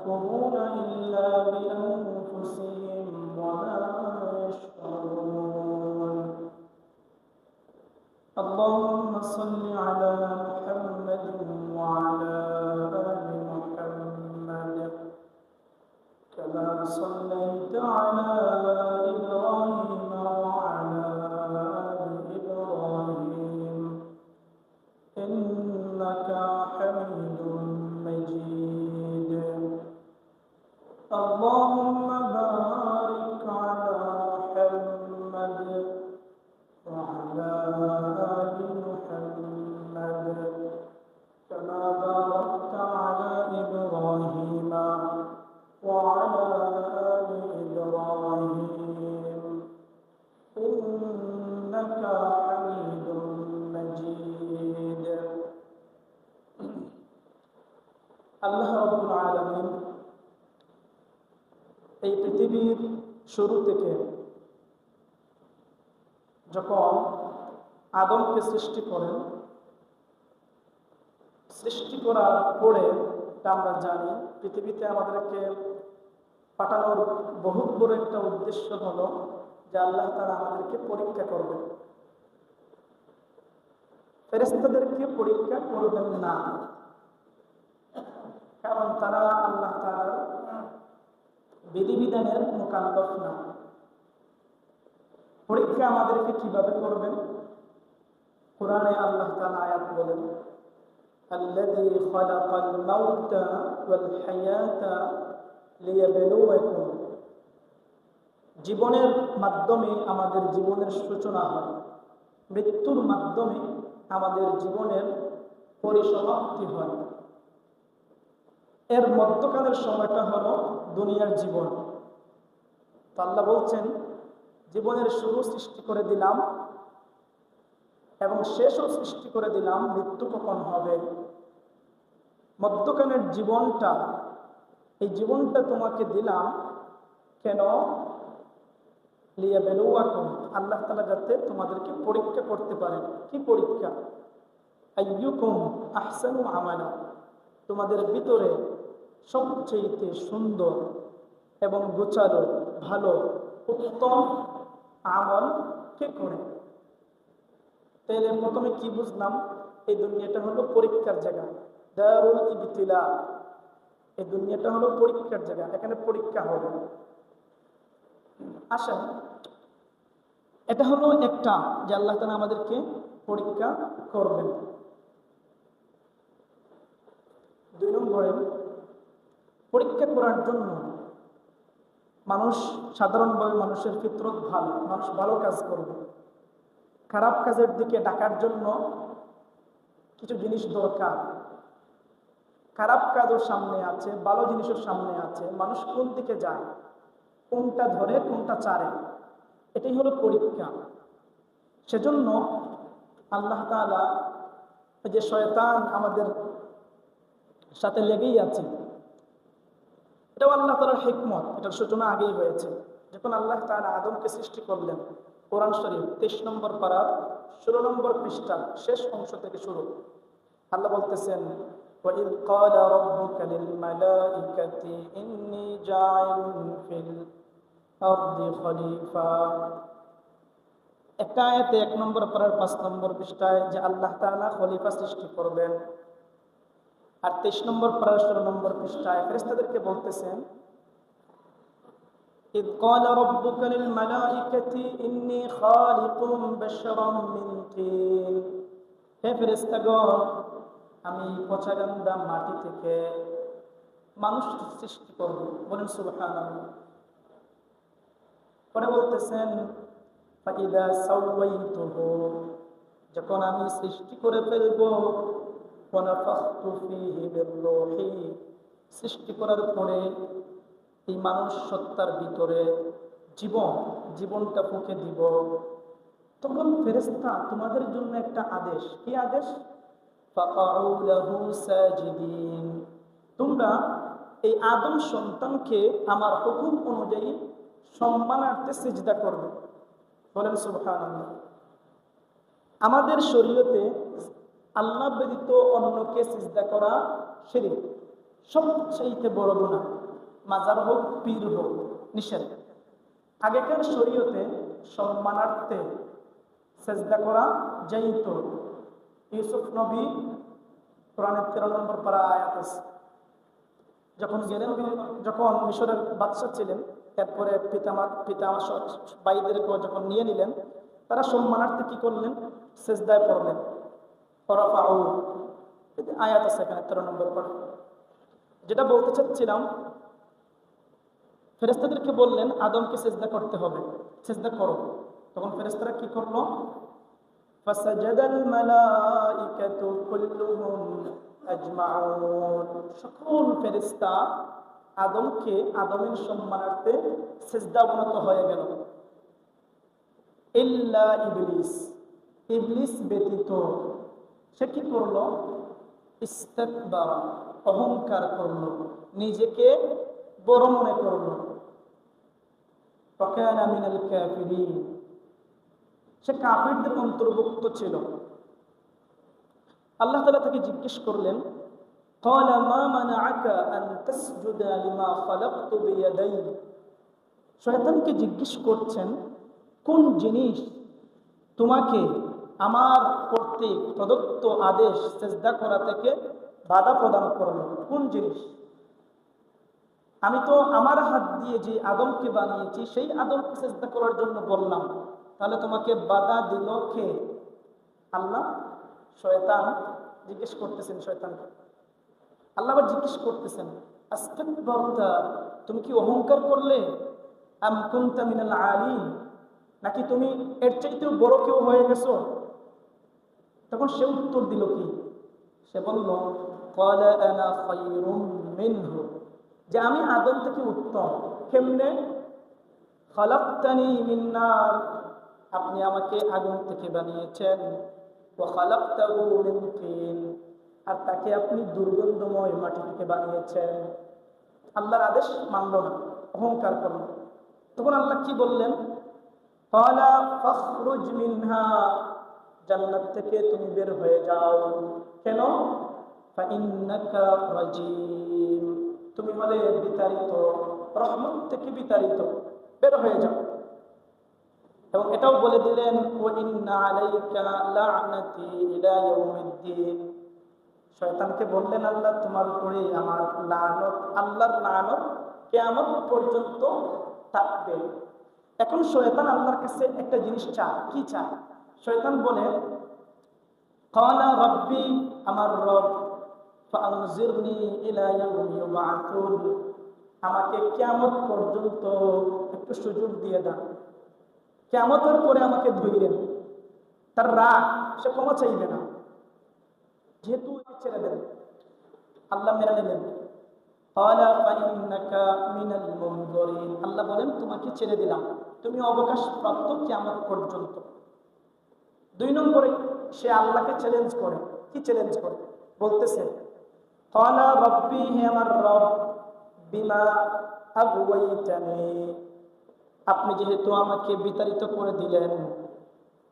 يمكرون إلا بأنفسهم وما يشعرون اللهم صل على محمد وعلى آل محمد كما صليت على إبراهيم وعلى آل إبراهيم إنك حميد مجيد اللهم بارك على محمد وعلى آل محمد كما باركت على إبراهيم وعلى آل إبراهيم إنك حميد مجيد আল্লাহ রাব্বুল আলামিন এই পৃথিবীর শুরু থেকে যখন আদমকে সৃষ্টি করেন, সৃষ্টি করার পরে আমরা জানি পৃথিবীতে আমাদেরকে পাঠানোর বহুত বড় একটা উদ্দেশ্য হলো যে আল্লাহ তাআলা আমাদেরকে পরীক্ষা করবেন। ফেরেশতাদেরকে পরীক্ষা করবেন না, কারণ তারা আল্লাহ তাআলার বিধিবিধানের মুকাল্লাফ না। পরীক্ষা আমাদেরকে কিভাবে করবেন? কোরআনে আল্লাহ তাআলা আয়াত বলেন, আল্লাযী খালাকাল মাউতা ওয়াল হায়াতা লিয়াবলুয়াকুম। জীবনের মাধ্যমে আমাদের জীবনের সূচনা হয়, মৃত্যুর মাধ্যমে আমাদের জীবনের পরিসমাপ্তি হয়। এর মধ্যকালের সময়টা হলো দুনিয়ার জীবন। তো আল্লাহ বলছেন, জীবনের শুরু সৃষ্টি করে দিলাম এবং শেষও সৃষ্টি করে দিলাম, মৃত্যু কখন হবে। মধ্যকালের জীবনটা, এই জীবনটা তোমাকে দিলাম কেন? লিয়াবলুয়াকুম, আল্লাহ তাআলা যাতে তোমাদেরকে পরীক্ষা করতে পারেন। কি পরীক্ষা? আইয়ুকুম আহসানু আমালা, তোমাদের ভিতরে সবচেয়ে সুন্দর এবং গোছালো, ভালো, উত্তম আমল কে করে। তাহলে প্রথমে কি বুঝলাম? এই দুনিয়াটা হলো পরীক্ষার জায়গা, দারুল ইবতিলা। এই দুনিয়াটা হলো পরীক্ষার জায়গা, এখানে পরীক্ষা হবে। আসেন, এটা হলো একটা যে আল্লাহ তাআলা আমাদেরকে পরীক্ষা করবেন। 2 নম্বরে, পরীক্ষা করার জন্য মানুষ, সাধারণভাবে মানুষের ফিতরত ভালো, মানুষ ভালো কাজ করবে। খারাপ কাজের দিকে ডাকার জন্য কিছু জিনিস দরকার। খারাপ কাজও সামনে আছে, ভালো জিনিসও সামনে আছে, মানুষ কোন দিকে যায়, কোনটা ধরে কোনটা ছাড়ে, এটাই হলো পরীক্ষা। সেজন্য আল্লাহ তাআলা, যে শয়তান আমাদের সাথে লেগেই আছে, এটাও আল্লাহ তাআলার হিকমত। এটার সূচনা আগেই হয়েছে। যখন আল্লাহ তাআলা আদমকে সৃষ্টি করলেন, কোরআন শরীফ 23 নম্বর পারার 16 নম্বর পৃষ্ঠা শেষ অংশ থেকে শুরু। আল্লাহ বলতেছেন, وَإِذْ قَالَ رَبُّكَ لِلْمَلَائِكَةِ إِنِّي جَاعِلٌ فِي الْأَرْضِ خَلِيفَةً। একটা আয়াতে 1 নম্বর পারার 5 নম্বর পৃষ্ঠায় যে আল্লাহ তাআলা খলিফা সৃষ্টি করবেন, আর 23 নম্বর পারার 16 নম্বর পৃষ্ঠায় ফেরেশতাদেরকে বলতেছেন, إِذْ قَالَ رَبُّكَ لِلْمَلَائِكَةِ إِنِّي خَالِقٌ بَشَرًا مِنْ طِينٍ। হে ফেরেশতাগণ, আমি পচাগন্ধা মাটি থেকে মানুষ সৃষ্টি করব। বলেন সুবহানাল্লাহ। পরে বলতেছেন, فَإِذَا سَوَّيْتُهُ, যখন আমি সৃষ্টি করে ফেলব, وَنَفَخْتُ فِيهِ مِنْ رُوحِي, সৃষ্টি করার পরে এই মানুষ সত্তার ভিতরে জীবনটা ফুঁকে দিব, তখন ফেরেশতা তোমাদের জন্য একটা আদেশ। কি আদেশ? فَقَعُوا لَهُ سَاجِدِينَ, তোমরা এই আদম সন্তানকে আমার হুকুম অনুযায়ী সম্মানার্থে সিজদা করবে। বলেন সুবহানাল্লাহ। আমাদের শরীয়তে আল্লাহ ব্যতীত অন্যকে সিজদা করা শিরক, সবচেয়ে বড় গুনাহ। মাজার হোক, পীর হোক, নিষেধ। আগেকার শরীয়তে সম্মানার্থে সেজদা করা যাইত। ইউসুফ নবী, কোরআনের 13 নম্বর পারা আয়াত আছে, যখন গেলেন, যখন মিশরের বাদশাহ ছিলেন, এরপরে পিতা ভাইদেরকেও যখন নিয়ে নিলেন, তারা সম্মানার্থে কি করলেন? সেজদায় পড়লেন। আয়াত আছে এখানে 13 নম্বর পারা। যেটা বলতে চাচ্ছিলাম, ফেরেশতাদেরকে বললেন আদমকে সেজদা করতে হবে, সেজদা করো। তখন ফেরেশতারা কি করলো? ফাসাজাদাল মালাইকাতু কুল্লুহুম আজমাউন। সকল ফেরেশতা আদমকে, আদমের সম্মানার্থে সেজদা অবনত হয়ে গেল। ইল্লা ইবলিস, ইবলিস ব্যতীত। সে কি করলো? ইস্তাকবারা, অহংকার করলো, নিজেকে বড় মনে করলো। ফাকানা মিনাল কাফিরিন, সে কাফিরদের অন্তর্ভুক্ত ছিল। আল্লাহ তাআলা তাকে জিজ্ঞেস করলেন, ক্বালা মা মানাআকা আন তাসজুদা লিমা খালাকতু বিয়াদাই। শয়তানকে জিজ্ঞেস করছেন, কোন জিনিস তোমাকে আমার কর্তৃক প্রদত্ত আদেশ সেজদা করা থেকে বাধা প্রদান করলো? কোন জিনিস? আমি তো আমার হাত দিয়ে যে আদমকে বানিয়েছি, সেই আদমকে সেজদা করার জন্য বললাম, তাহলে তোমাকে বাধা দিল কে? আল্লাহ। শয়তান জিজ্ঞেস করতেছেন শয়তানকে। আল্লাহ আবার জিজ্ঞেস করতেছেন, আস্তাকবারতা, তুমি কি অহংকার করলে? আম কুনতা মিনাল আলিন, নাকি তুমি এর চাইতেও বড় কেউ হয়ে গেছো? তখন সে উত্তর দিল কি? সে বলল, ক্বালা আনা খায়রুম মিনহু, যে আমি আদম থেকে উত্তম। কেমনে? খালাকতানি মিন নার, আপনি আমাকে আগুন থেকে বানিয়েছেন। ওয়া খালাকতাহু মিন তিন, আর তাকে আপনি দুর্গন্ধময় মাটি থেকে বানিয়েছেন। আল্লাহর আদেশ মানল না, অহংকার করল। তখন আল্লাহ কি বললেন? ক্বালা ফাখরুজ মিনহা, জান্নাত থেকে তুমি বের হয়ে যাও। কেন? ফাইন্নাকা রাজিম, তুমি হলে বিতাড়িত, রহমত থেকে বিতাড়িত, বের হয়ে যাও। এবং এটাও বলে দিলেন, ওয়া ইন্না আলাইকা লা'নাতি ইলা ইয়াউমিদ্দিন। শয়তানকে বললেন আল্লাহ, তোমার উপরে আমার লানত, আল্লাহর লানত কিয়ামত পর্যন্ত থাকবে। এখন শয়তান আল্লাহর কাছে একটা জিনিস চায়। কি চায়? শয়তান বলে, ক্বালা রাব্বি, আমার রব, ফাআনজিরনি ইলা ইয়াউমি ইউবআতুন, আমাকে কিয়ামত পর্যন্ত একটু সুযোগ দিয়ে দাও, কিয়ামতের পরে আমাকে ধইরেন। তার রাগ, সে ক্ষমা চাইবে না, যেহেতু ছেড়ে দেন। আল্লাহ মেনে নিলেন। ক্বালা ফাইন্নাকা মিনাল মুনযিরিন, আল্লাহ বলেন তোমাকে ছেড়ে দিলাম, তুমি অবকাশ প্রাপ্ত কিয়ামত পর্যন্ত। 2 নম্বরে সে আল্লাহকে চ্যালেঞ্জ করে। কি চ্যালেঞ্জ করে? বলতেছে, ক্বালা রাব্বি, হে আমার রব, বিমা আগওয়াইতানি, আপনি যেহেতু আমাকে বিতাড়িত করে দিলেন,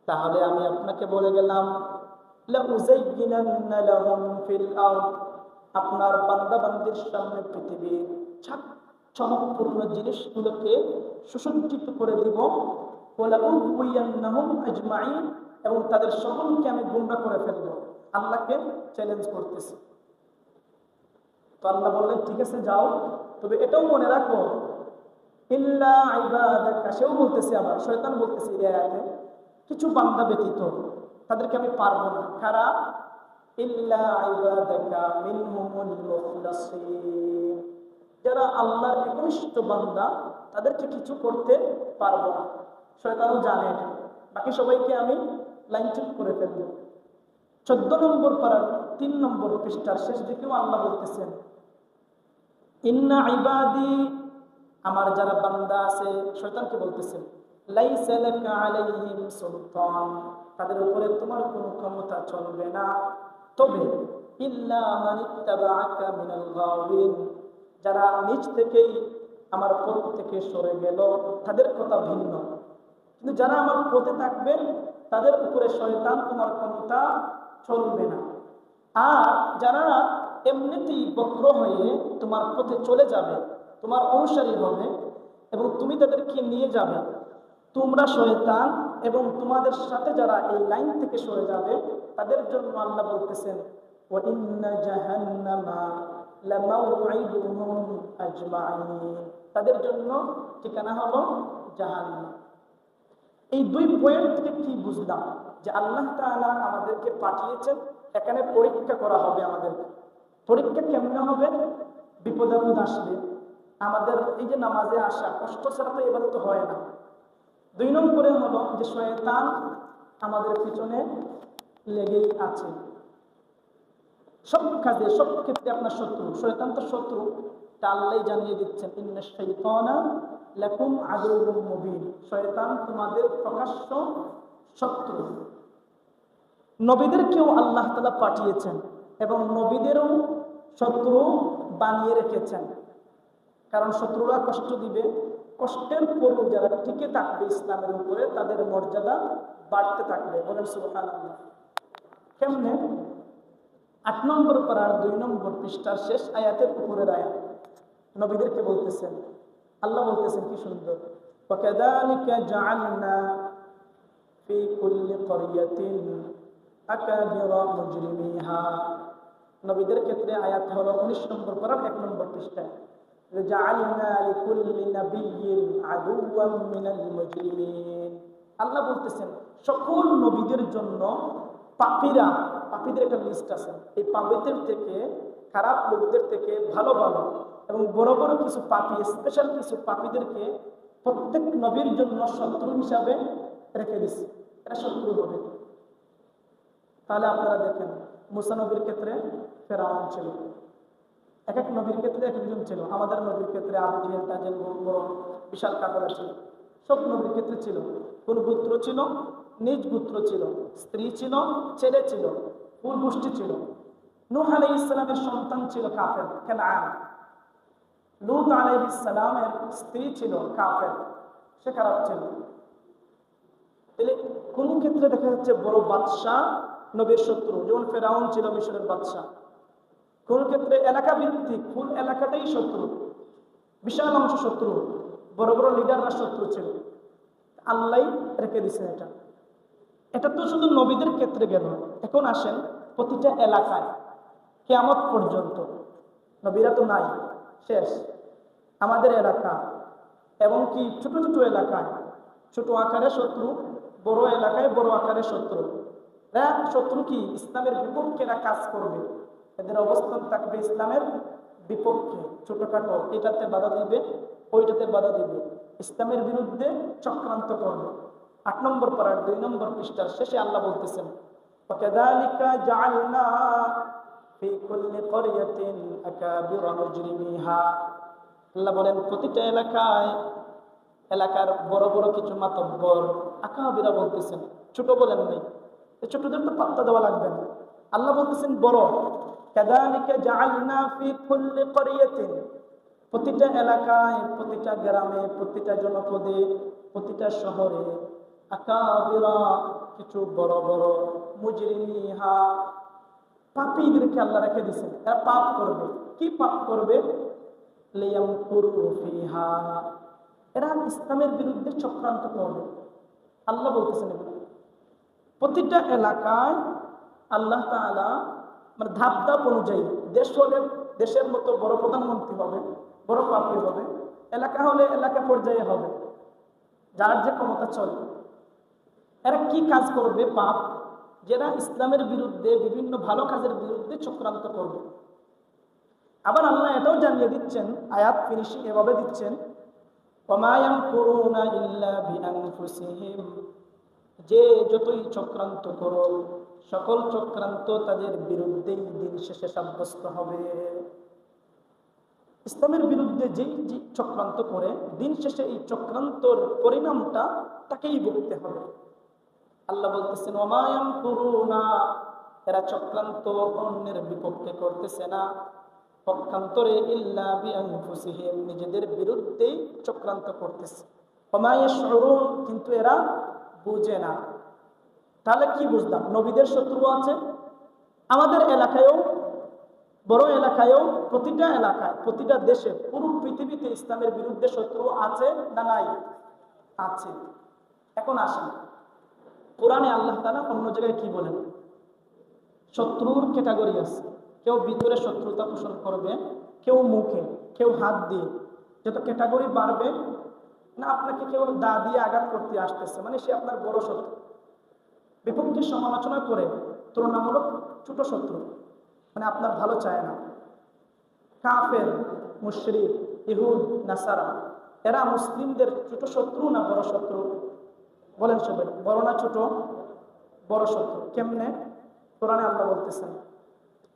তাহলে আমি আপনাকে বলে গেলাম, লা উযায়্যিনান্না লাহুম ফিল আরদ, আপনার বান্দা বান্দির সামনে পৃথিবীর চমকপূর্ণ জিনিসগুলোকে সুসজ্জিত করে দিব। ওয়ালা উগওয়িয়ান্নাহুম আজমাইন, এবং তাদের সকলকে আমি গুমরাহ করে ফেলবো। আল্লাহকে চ্যালেঞ্জ করতেছি। তো আল্লাহ বললেন, ঠিক আছে যাও, তবে এটাও মনে রাখো, ইল্লা ইবাদাকা, সেও বলতেছে, আবার শয়তান বলতেছে এই আয়াতে, কিছু বান্দা ব্যতীত তাদেরকে আমি পারবো না। কারা? ইল্লা ইবাদাকা মিনহুমুল মুখলাসিন, যারা আল্লাহর একনিষ্ঠ বান্দা, তাদেরকে কিছু করতে পারবো না। শয়তানও জানে, বাকি সবাইকে আমি লাইনচ্যুত করে ফেলবো। 14 নম্বর পারার 3 নম্বর পৃষ্ঠার শেষ দিকেও আল্লাহ বলতেছেন, ইন্না ইবাদি, আমার যারা বান্দা আছে, শয়তানকে বলতেছেন, লাইসা লাকা আলাইহিম সুলতান, তাদের উপরে তোমার কোনো ক্ষমতা চলবে না। তবে ইল্লা মান ইত্তাবাআকা মিনাল গাওয়িন, যারা নিজ থেকেই আমার পথ থেকে সরে গেল, তাদের কথা ভিন্ন, কিন্তু যারা আমার পথে থাকবে তাদের উপরে শয়তান তোমার ক্ষমতা চলবে না। আর যারা এমনিতেই বক্র হয়ে তোমার পথে চলে যাবে, তোমার অনুসারী হবে এবং তুমি তাদেরকে নিয়ে যাবে। তোমরা শয়তান এবং তোমাদের সাথে যারা এই লাইন থেকে সরে যাবে তাদের জন্য আল্লাহ বলতেছেন ওয়া ইন্না জাহান্নামা লামাউইদুহুম আজমাইন, তাদের জন্য ঠিকানা হলো জাহান্নাম। এই দুই পয়েন্ট থেকে কি বুঝলাম? যে আল্লাহ তাআলা আমাদেরকে পাঠিয়েছেন, এখানে পরীক্ষা করা হবে আমাদেরকে। পরীক্ষা কেমনে হবে? বিপদ আপদ আসবে, আমাদের এই যে নামাজে আসা কষ্ট ছাড়া তো ইবাদত হয় না। 2 নম্বরে হলো যে শয়তান আমাদের পিছনে লেগেই আছে, সব কাজে সব ক্ষেত্রে আপনার শত্রু। শয়তান তো শত্রু, তা আল্লাহ জানিয়ে দিচ্ছেন ইন্নাশ শাইতানা লাকুম আদুউম মুবিন, শয়তান তোমাদের প্রকাশ্য শত্রু। নবীদেরকেও আল্লাহ তাআলা পাঠিয়েছেন এবং নবীদেরও শত্রু বানিয়ে রেখেছেন, কারণ শত্রুরা কষ্ট দিবে, কষ্টের পরও যারা টিকে থাকবে ইসলামের উপরে তাদের মর্যাদা বাড়তে থাকবে। বলেন সুবহানাল্লাহ। কেমনে? 8 নম্বর পারার 2 নম্বর পৃষ্ঠার শেষ আয়াতের উপরের আয়াত নবীদেরকে বলতেছেন, আল্লাহ বলতেছেন কি সুন্দর, ওয়াকাযালিকা জাআলনা ফি কুল্লি ক্বরিয়াতিন আকাবিরা মুজরিমিহা। নবীদের ক্ষেত্রে আয়াত হলো 19 নম্বর পারার 1 নম্বর পৃষ্ঠায়, জাআলনা লিকুল্লি নাবিয়্যিন আদুওয়াম মিনাল মুজরিমিন। আল্লাহ বলতেছেন সকল নবীদের জন্য পাপীরা, পাপীদের একটা লিস্ট আছে, এই পাপীদের থেকে, খারাপ লোকদের থেকে ভালো ভালো এবং বড় বড় কিছু পাপী, স্পেশাল কিছু পাপীদেরকে প্রত্যেক নবীর জন্য শত্রু হিসাবে রেখে দিচ্ছে। এটা শত্রু হবে। তাহলে আপনারা দেখেন মুসা নবীর ক্ষেত্রে ফেরাউন ছিল, এক এক নবীর ক্ষেত্রে এক একজন ছিল। আমাদের নবীর ক্ষেত্রে আবু জেহেল তাজেল বড় বিশাল কাফেলা ছিল, সব নবীর ক্ষেত্রে ছিল। কোন গোত্র ছিল? নিজ গোত্র ছিল, স্ত্রী ছিল, ছেলে ছিল, ফুল গোষ্ঠী ছিল। নূহ আলাইহিস সালামের সন্তান ছিল কাফের, কেনান। লূত আলাইহিস সালামের স্ত্রী ছিল কাফের, সে খারাপ ছিল। তাহলে কোন ক্ষেত্রে দেখা যাচ্ছে বড় বাদশাহ নবীর শত্রু, যেমন ফেরাউন ছিল মিশরের বাদশাহ। কোন ক্ষেত্রে এলাকা ভিত্তিক, ফুল এলাকাটাই শত্রু, বিশাল অংশ শত্রু, বড় বড় লিডাররা শত্রু ছিল। আল্লাহ রেখে দিছে এটা। এটা তো শুধু নবীদের ক্ষেত্রে গেল। এখন আসেন প্রতিটা এলাকায় কিয়ামত পর্যন্ত, নবীরা তো নাই, শেষ। আমাদের এলাকা এবং কি ছোট ছোট এলাকায় ছোট আকারে শত্রু, বড় এলাকায় বড় আকারে শত্রু। শত্রু কি? ইসলামের বিপক্ষে এরা কাজ করবে, এদের অবস্থান থাকবে ইসলামের বিপক্ষে। ছোটখাটো এটাতে বাধা দিবে, ওইটাতে বাধা দিবে, ইসলামের বিরুদ্ধে চক্রান্ত করবে। 8 নম্বর পারার 2 নম্বর পৃষ্ঠার শেষে আল্লাহ বলতেছেন ওয়াকাযালিকা জাআলনা ফি কুল্লি ক্বরিয়াতিন আকাবিরা মুজরিমিহা। আল্লাহ বলেন প্রতিটা এলাকায়, এলাকার বড় বড় কিছু মাতব্বর, আকাবিরা বলতেছেন, ছোট বলেন নাই, ছোটদের তো পাত্তা দেওয়া লাগবে না। আল্লাহ বলতেছেন বড়। কাযালিকা জাআলনা ফি কুল্লি ক্বরিয়াতিন, প্রতিটা এলাকায়, প্রতিটা গ্রামে, প্রতিটা জনপদে, প্রতিটা শহরে আকাবিরা কিছু বড় বড়, মুজরিমিহা পাপীদেরকে আল্লাহ রেখে দিয়েছেন। এরা পাপ করবে। কি পাপ করবে? লিয়ামকুরু ফিহা, এরা ইসলামের বিরুদ্ধে চক্রান্ত করবে। আল্লাহ বলতেছেন এগুলো প্রতিটা এলাকায় আল্লাহ তাআলা মানে ধাপ ধাপ অনুযায়ী, দেশ হলে দেশের মতো বড় প্রধানমন্ত্রী হবে, বড় পাপী হবে, এলাকা হলে এলাকা পর্যায়ে হবে, যার যে ক্ষমতা চলে। এরা কি কাজ করবে? পাপ, যারা ইসলামের বিরুদ্ধে, বিভিন্ন ভালো কাজের বিরুদ্ধে চক্রান্ত করবে। আবার আল্লাহ এটাও জানিয়ে দিচ্ছেন, আয়াত ফিনিশিং এভাবে দিচ্ছেন, ওয়ামা ইয়ামকুরুনা ইল্লা বিআনফুসিহিম, যে যতই চক্রান্ত করো সকল চক্রান্ত তাদের বিরুদ্ধেই দিন শেষে সাব্যস্ত হবে। ইসলামের বিরুদ্ধে যেই চক্রান্ত করে দিন শেষে এই চক্রান্তর পরিণামটা তাকেই ভুগতে হবে। আল্লাহ বলতেছেন ওয়ামা ইয়ামকুরুনা, এরা চক্রান্ত অন্যের বিপক্ষে করতেছে না, পক্ষান্তরে ইল্লা বিআনফুসিহিম, নিজেদের বিরুদ্ধেই চক্রান্ত করতেছে। ওয়ামা ইয়াশউরুন, কিন্তু এরা বুঝে না। তাহলে কি বুঝলাম? নবীদের শত্রু আছে, আমাদের এলাকায়ও বড় এলাকায়ও, প্রতিটা এলাকায়, প্রতিটা দেশে, পুরো পৃথিবীতে ইসলামের বিরুদ্ধে শত্রু আছে না নাই? আছে। এখন আসেন, কোরআনে আল্লাহ তাআলা অন্য জায়গায় কি বলেন? শত্রুর ক্যাটাগরি আছে। কেউ ভিতরে শত্রুতা পোষণ করবে, কেউ মুখে, কেউ হাত দিয়ে। যত ক্যাটাগরি বাড়বে না, আপনাকে কেউ দা দিয়ে আঘাত করতে আসতেছে মানে সে আপনার বড় শত্রু। বিপক্ষের সমালোচনা করে তুলনামূলক ছোট শত্রু, মানে আপনার ভালো চায় না। কাফের, মুশরিক, ইহুদ, নাসারা, এরা মুসলিমদের ছোট শত্রু না বড় শত্রু? বলেন সবাই, বড় না ছোট? বড় শত্রু। কেমনে? কোরআনে আল্লাহ বলতেছেন,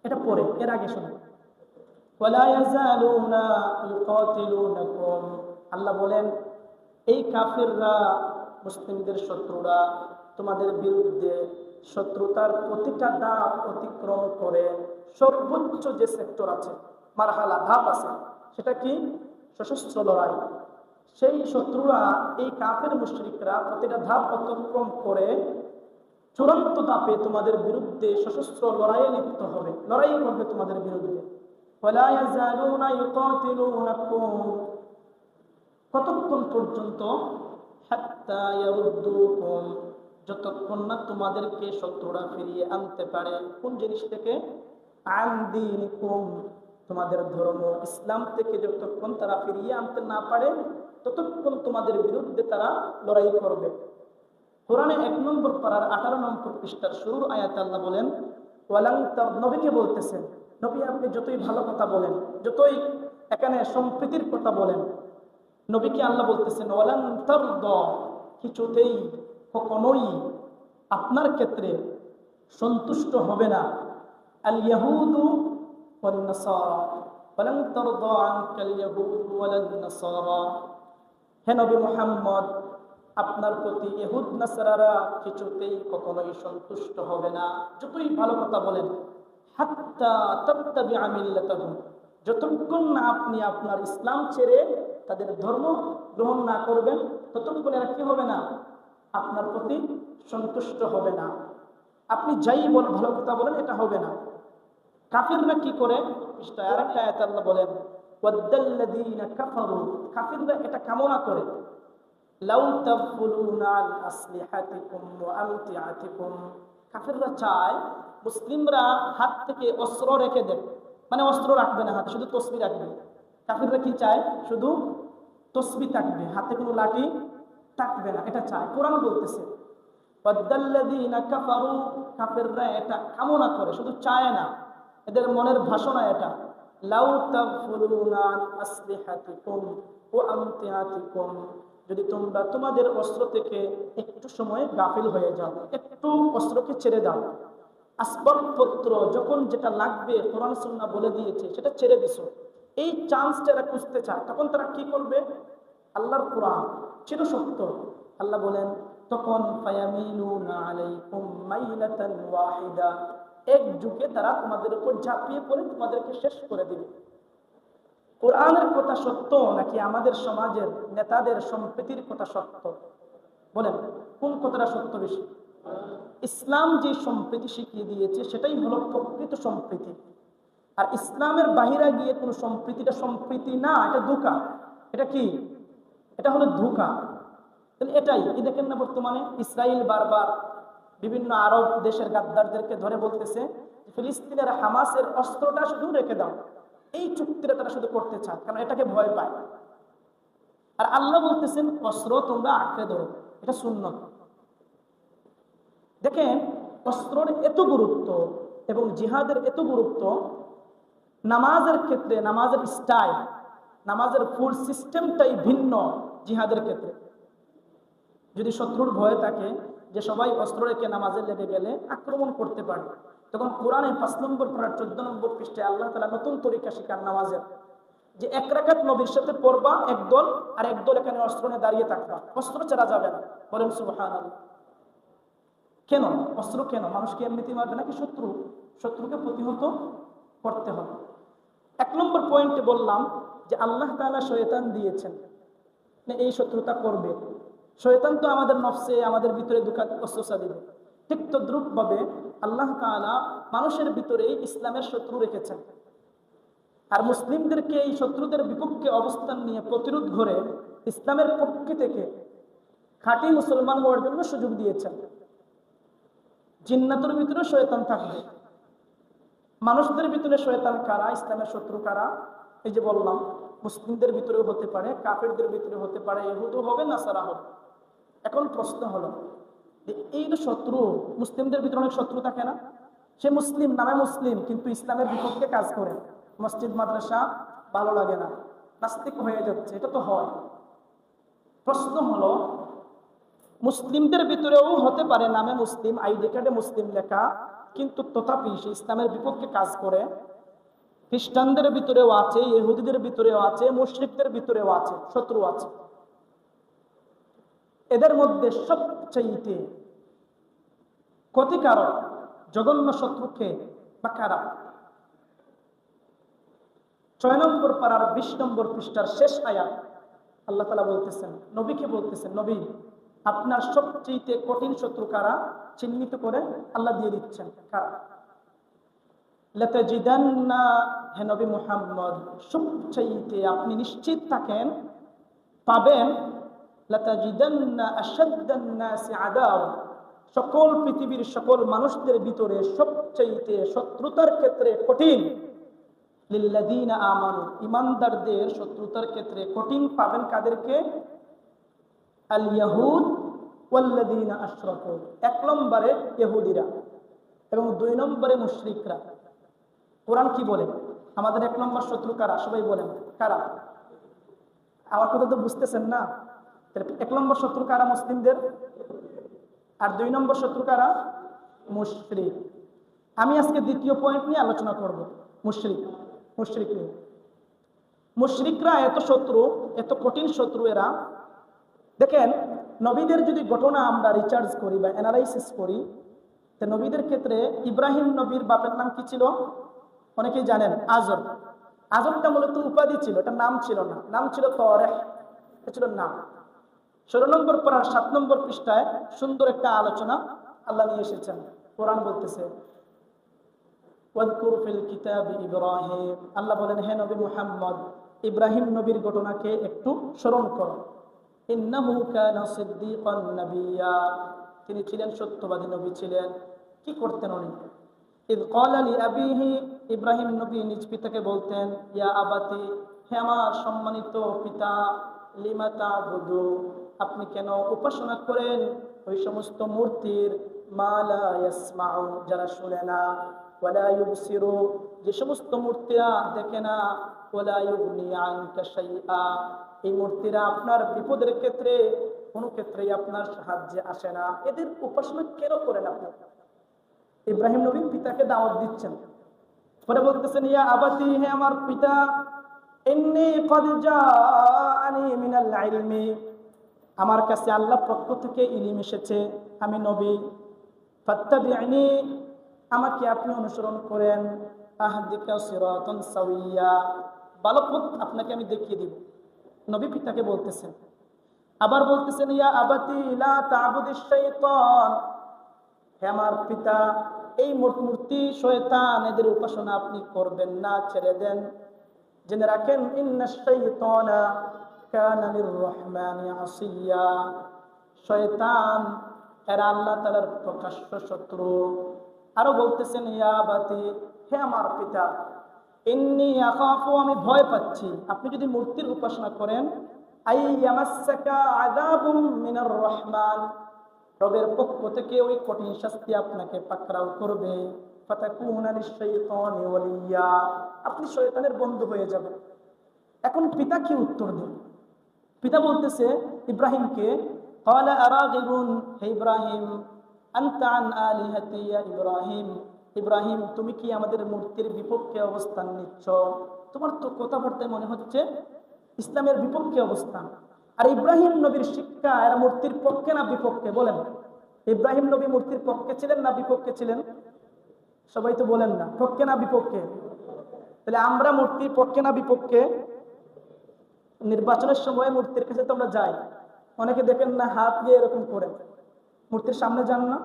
এটা পড়ে, এর আগে শুনে, ওয়ালা ইয়াজালুনা ইউকাতিলুনাকুম। আল্লাহ বলেন এই কাফিররা, মুসলিমদের শত্রুরা তোমাদের বিরুদ্ধে শত্রুতার প্রতিটা ধাপ অতিক্রম করে সর্বোচ্চ যে সেক্টর আছে, মারহালা, ধাপ আছে, সেটা কি? সশস্ত্র লড়াই। সেই শত্রুরা, এই কাফের মুশরিকরা প্রতিটা ধাপ অতিক্রম করে চূড়ান্ত ধাপে তোমাদের বিরুদ্ধে সশস্ত্র লড়াইয়ে লিপ্ত হবে, লড়াই করবে তোমাদের বিরুদ্ধে। ওয়ালা ইয়াজালুনা ইউকাতিলুনাকুম, কতক্ষণ পর্যন্ত? হাত্তা ইয়ারুদ্দুকুম, যতক্ষণ না তোমাদেরকে শত্রুরা ফিরিয়ে আনতে পারে। কোন জিনিস থেকে? আন দীনিকুম, তোমাদের ধর্ম ইসলাম থেকে যতক্ষণ তারা ফিরিয়ে আনতে না পারে ততক্ষণ তোমাদের বিরুদ্ধে তারা লড়াই করবে। কোরআনে 1 নম্বর পারার 18 নম্বর পৃষ্ঠার শুরুর আয়াতে আল্লাহ বলেন, ওয়ালাং তার, নবীকে বলতেছেন, নবী আপনি যতই ভালো কথা বলেন, যতই এখানে সম্প্রীতির কথা বলেন, নবীকে আল্লাহ বলতেছেন ওয়ালাং তারদ, কিছুতেই কখনোই আপনার ক্ষেত্রে সন্তুষ্ট হবে না আল ইয়াহুদু ওয়ান নাসারা, ওয়ালাং তারদ আনকাল ইয়াহুদু ওয়ালান নাসারা। হে নবী মুহাম্মদ, আপনার প্রতি ইহুদ নাসারারা কিছুতেই কখনোই সন্তুষ্ট হবে না, যতই ভালো কথা বলেন। হাত্তা তাত্তাবিআ মিল্লাতাহুম, যতক্ষণ না আপনি আপনার ইসলাম ছেড়ে তাদের ধর্ম গ্রহণ না করবেন ততক্ষণ এরা কি হবে না? আপনার প্রতি সন্তুষ্ট হবে না। আপনি যাই বলেন, ভালো কথা বলেন, এটা হবে না। কাফিররা কি করে? পৃষ্ঠায় আরেকটা আয়াত আল্লাহ বলেন, ওয়াদ্দাল্লাযীনা কাফারু, কাফিররা এটা কামনা করে, লাউ তাগফুলুনা আন আসলিহাতিকুম ওয়া আমতিআতিকুম, কাফিররা চায় মুসলিমরা হাত থেকে অস্ত্র রেখে দেবে, মানে অস্ত্র রাখবে না হাতে, শুধু তসবিহ রাখবে। কাফিররা কি চায়? শুধু তসবিহ থাকবে, হাতে কোনো লাঠি থাকবে না, এটা চায়। কোরআন বলতেছে ওয়াদ্দাল্লাযীনা কাফারু, কাফিররা এটা কামনা করে, শুধু চায় না, এদের মনের ভাষণা এটা। লাউ তাগফুলুনা আন আসলিহাতিকুম ওয়া আমতিআতিকুম, যদি তোমরা তোমাদের অস্ত্র থেকে একটু সময় গাফিল হয়ে যাও, একটু অস্ত্রকে ছেড়ে দাও, আসবাবপত্র যখন যেটা লাগবে কোরআন সুন্নাহ বলে দিয়েছে সেটা ছেড়ে দিছো, এই চান্সটা এরা খুঁজতে চায়, তখন তারা কি করবে? আল্লাহর কোরআন চির সত্য, আল্লাহ বলেন তখন ফায়ামিলুনা আলাইকুম মাইলাতান ওয়াহিদা, এক যুগে তারা তোমাদের উপর ঝাঁপিয়ে পড়ে তোমাদেরকে শেষ করে দিবে। কোরআনের কথা সত্য নাকি আমাদের সমাজের নেতাদের সম্প্রীতির কথা সত্য? বলেন কোন কথাটা সত্য বেশি? ইসলাম যে সম্প্রীতি শিখিয়ে দিয়েছে সেটাই হলো প্রকৃত সম্প্রীতি। আর ইসলামের বাহিরে গিয়ে কোনো সম্প্রীতিটা সম্প্রীতি না, এটা ধোঁকা। এটা কি? এটা হলো ধোঁকা। তাহলে এটাই, এই দেখেন না বর্তমানে ইসরায়েল বারবার বিভিন্ন আরব দেশের গাদ্দারদেরকে ধরে বলতেছে ফিলিস্তিনের হামাসের অস্ত্রটা শুধু রেখে দাও, এই চুক্তিটা তারা শুধু করতে চায়, কারণ এটাকে ভয় পায়। আর আল্লাহ বলতেছেন অস্ত্র তোমরা আঁকড়ে ধরো, এটা সুন্নত। দেখেন অস্ত্রের এত গুরুত্ব এবং জিহাদের এত গুরুত্ব, নামাজের ক্ষেত্রে নামাজের স্টাইল, নামাজের ফুল সিস্টেমটাই ভিন্ন জিহাদের ক্ষেত্রে। যদি শত্রুর ভয় থাকে যে সবাই অস্ত্র রেখে নামাজে লেগে গেলে আক্রমণ করতে পারে, তখন কোরআনে 5 নম্বর পারার 14 নম্বর পৃষ্ঠায় আল্লাহ তাআলা নতুন তরিকা শিখান নামাজের, যে 1 রাকাত নবীর সাথে পড়বা একদল, আর একদল এখানে অস্ত্র নিয়ে দাঁড়িয়ে থাকবা, অস্ত্র ছাড়া যাবে না। বলেন সুবহানাল্লাহ। কেন অস্ত্র? কেন? মানুষকে এমনিতেই মারবে নাকি শত্রু? শত্রুকে প্রতিহত করতে হবে। 1 নম্বর পয়েন্টে বললাম যে আল্লাহ তাআলা শয়তান দিয়েছেন এই শত্রুতা করবে। শয়তান তো আমাদের নফসে, আমাদের ভিতরে ওয়াসওয়াসা দিবে। ঠিক তদ্রূপভাবে আল্লাহ তাআলা মানুষের ভিতরে ইসলামের শত্রু রেখেছেন। আর মুসলিমদেরকে এই শত্রুদের বিপক্ষে অবস্থান নিয়ে প্রতিরোধ করে ইসলামের পক্ষে থেকে খাঁটি মুসলমান হওয়ার জন্য সুযোগ দিয়েছেন। জিন্নাতের ভিতরে শয়তান থাকবে, মানুষদের ভিতরে শয়তান কারা, ইসলামের শত্রু কারা? এই যে বললাম, মুসলিমদের ভিতরেও হতে পারে, কাফেরদের ভিতরে হতে পারে, ইহুদও হবে, নাসারা হবে। এখন প্রশ্ন হলো যে এই যে শত্রু, মুসলিমদের ভিতরে অনেক শত্রু থাকে না? সে মুসলিম, নামে মুসলিম, কিন্তু ইসলামের বিপক্ষে কাজ করে, মসজিদ মাদ্রাসা ভালো লাগে না, নাস্তিক হয়ে যাচ্ছে, এটা তো হয়। প্রশ্ন হলো, মুসলিমদের ভিতরেও হতে পারে নামে মুসলিম, আইডি কার্ডে মুসলিম লেখা, কিন্তু তথাপি সে ইসলামের বিপক্ষে কাজ করে। খ্রিস্টানদের ভিতরেও আছে, ইহুদিদের ভিতরেও আছে, মুশরিকদের ভিতরেও আছে, শত্রু আছে। এদের মধ্যে সবচাইতে ক্ষতিকারক জঘন্য শত্রুকে বা কারা? 6 নম্বর পারার 20 নম্বর পৃষ্ঠার শেষ আয়াত আল্লাহ তাআলা বলতেছেন, নবীকে বলতেছেন, নবী আপনার সবচেয়ে কঠিন শত্রু কারা চিহ্নিত করে আল্লাহ দিয়ে দিচ্ছেন। কারা? লাতাজিদান্না, হে নবী মুহাম্মদ, সবচেয়ে আপনি নিশ্চিত থাকেন পাবেন, লাতাজিদান্না আশাদ্দান নাসি আদাওয়া, সকল পৃথিবীর সকল মানুষদের ভিতরে সবচেয়ে শত্রুতার ক্ষেত্রে কঠিন, লিল্লাযীনা আমানু, ঈমানদারদের শত্রুতার ক্ষেত্রে কঠিন পাবেন কাদেরকে? আল ইয়াহুদ ওয়াল্লাযীনা আশরাকু, 1 নম্বরে ইহুদিরা এবং 2 নম্বরে মুশরিকরা। কোরআন কি বলে? আমাদের 1 নম্বর শত্রু কারা? সবাই বলেন কারা? আমার কথা তো বুঝতেছেন না? 1 নম্বর শত্রু কারা? মুসলিমদের। আর 2 নম্বর শত্রু কারা? মুশরিক। আমি আজকে দ্বিতীয় পয়েন্ট নিয়ে আলোচনা করব, মুশরিক। মুশরিকরা এত শত্রু, এত কঠিন শত্রু এরা। দেখেন, নবীদের যদি ঘটনা আমরা রিসার্চ করি বা অ্যানালাইসিস করি, তো নবীদের ক্ষেত্রে ইব্রাহিম নবীর বাপের নাম কি ছিল? অনেকেই জানেন, আজর। আজরটা মূলত উপাধি ছিল, এটা নাম ছিল না, নাম ছিল তরেহ, এটা ছিল নাম। 16 নম্বর পারার 7 নম্বর পৃষ্ঠায় সুন্দর একটা আলোচনা আল্লাহ নিয়ে এসেছেন। কোরআন বলতেছে, ওয়াযকুর ফিল কিতাবি ইব্রাহিম, আল্লাহ বলেন, হে নবী মুহাম্মদ, ইব্রাহিম নবীর ঘটনাকে একটু স্মরণ করো। ইন্নাহু কানা সিদ্দীকান নাবিয়্যা, তিনি ছিলেন সত্যবাদী নবী ছিলেন। কি করতেন উনি? ইয ক্বালা লিআবিহি, ইব্রাহিম নবী নিজ পিতাকে বলতেন, ইয়া আবাতি, হে আমার সম্মানিত পিতা, লিমা তা'বুদু, আপনি কেন উপাসনা করেন ওই সমস্ত মূর্তির, মা লা ইয়াসমাউ, যারা শুনে না, ওয়ালা ইউবসিরু, যে সমস্ত মূর্তিরা দেখে না, ওয়ালা ইউগনি আনকা শাইআ, এই মূর্তিরা আপনার বিপদের ক্ষেত্রে কোনো ক্ষেত্রেই আপনার সাহায্যে আসে না, এদের উপাসনা কেন করেন আপনি? ইব্রাহিম নবী পিতাকে দাওয়াত দিচ্ছেন। পরে বলতেছেন, ইয়া আবাতি, হে আমার পিতা, ইন্নী ক্বাদ জাআনি মিনাল ইলমি, আমার কাছে আল্লাহর পক্ষ থেকে ইলম এসেছে, আমি নবী। ফাত্তাবি'নি, আমাকে আপনি অনুসরণ করেন। আহদিকা সিরাতান সাওয়্যা, ভালো পথ আপনাকে আমি দেখিয়ে দিব। নবী পিতাকে বলতেছেন। আবার বলতেছেন, ইয়া আবাতি লা তা'বুদিশ শাইতান, হে আমার পিতা, এই মূর্তি শয়তান, এদের উপাসনা আপনি করবেন না, ছেড়ে দেন। জেনে রাখেন, ইন্নাশ শাইতানা কানা লির-রহমানি আসিয়া, শয়তান এরা আল্লাহ তাআলার প্রকাশ্য শত্রু। আরো বলতেছেন, ইয়া আবাতি, হে আমার পিতা, ইন্নী আখাফু, আমি ভয় পাচ্ছি, আপনি যদি মূর্তির উপাসনা করেন, আইয়ামাসসাকা আযাবুম মিনার রহমান, রবের পক্ষ থেকে ওই কঠিন শাস্তি আপনাকে পাকড়াও করবে। ফাতাকুনা লিশ-শাইতানি ওয়ালিয়্যা, আপনি শয়তানের বন্ধু হয়ে যাবেন। এখন পিতা কি উত্তর দেন? পিতা বলতেছে ইব্রাহিমকে, ক্বালা আরাগিবুন, হে ইব্রাহিম, আনতা আন আলিহাতি ইয়া ইব্রাহিম, ইব্রাহিম তুমি কি আমাদের মূর্তির বিপক্ষে অবস্থান নিচ্ছ? তোমার তো কথাবার্তায় মনে হচ্ছে ইসলামের বিপক্ষে অবস্থান। আর ইব্রাহিম নবীর শিক্ষা, এরা মূর্তির পক্ষে না বিপক্ষে? বলেন, ইব্রাহিম নবী মূর্তির পক্ষে ছিলেন না বিপক্ষে ছিলেন? সবাই তো বলেন না, পক্ষে না বিপক্ষে? তাহলে আমরা মূর্তির পক্ষে না বিপক্ষে? নির্বাচনের সময় মূর্তির কাছে তো আমরা যাই, অনেকে দেখেন না হাত দিয়ে এরকম করে, মূর্তির সামনে যান না?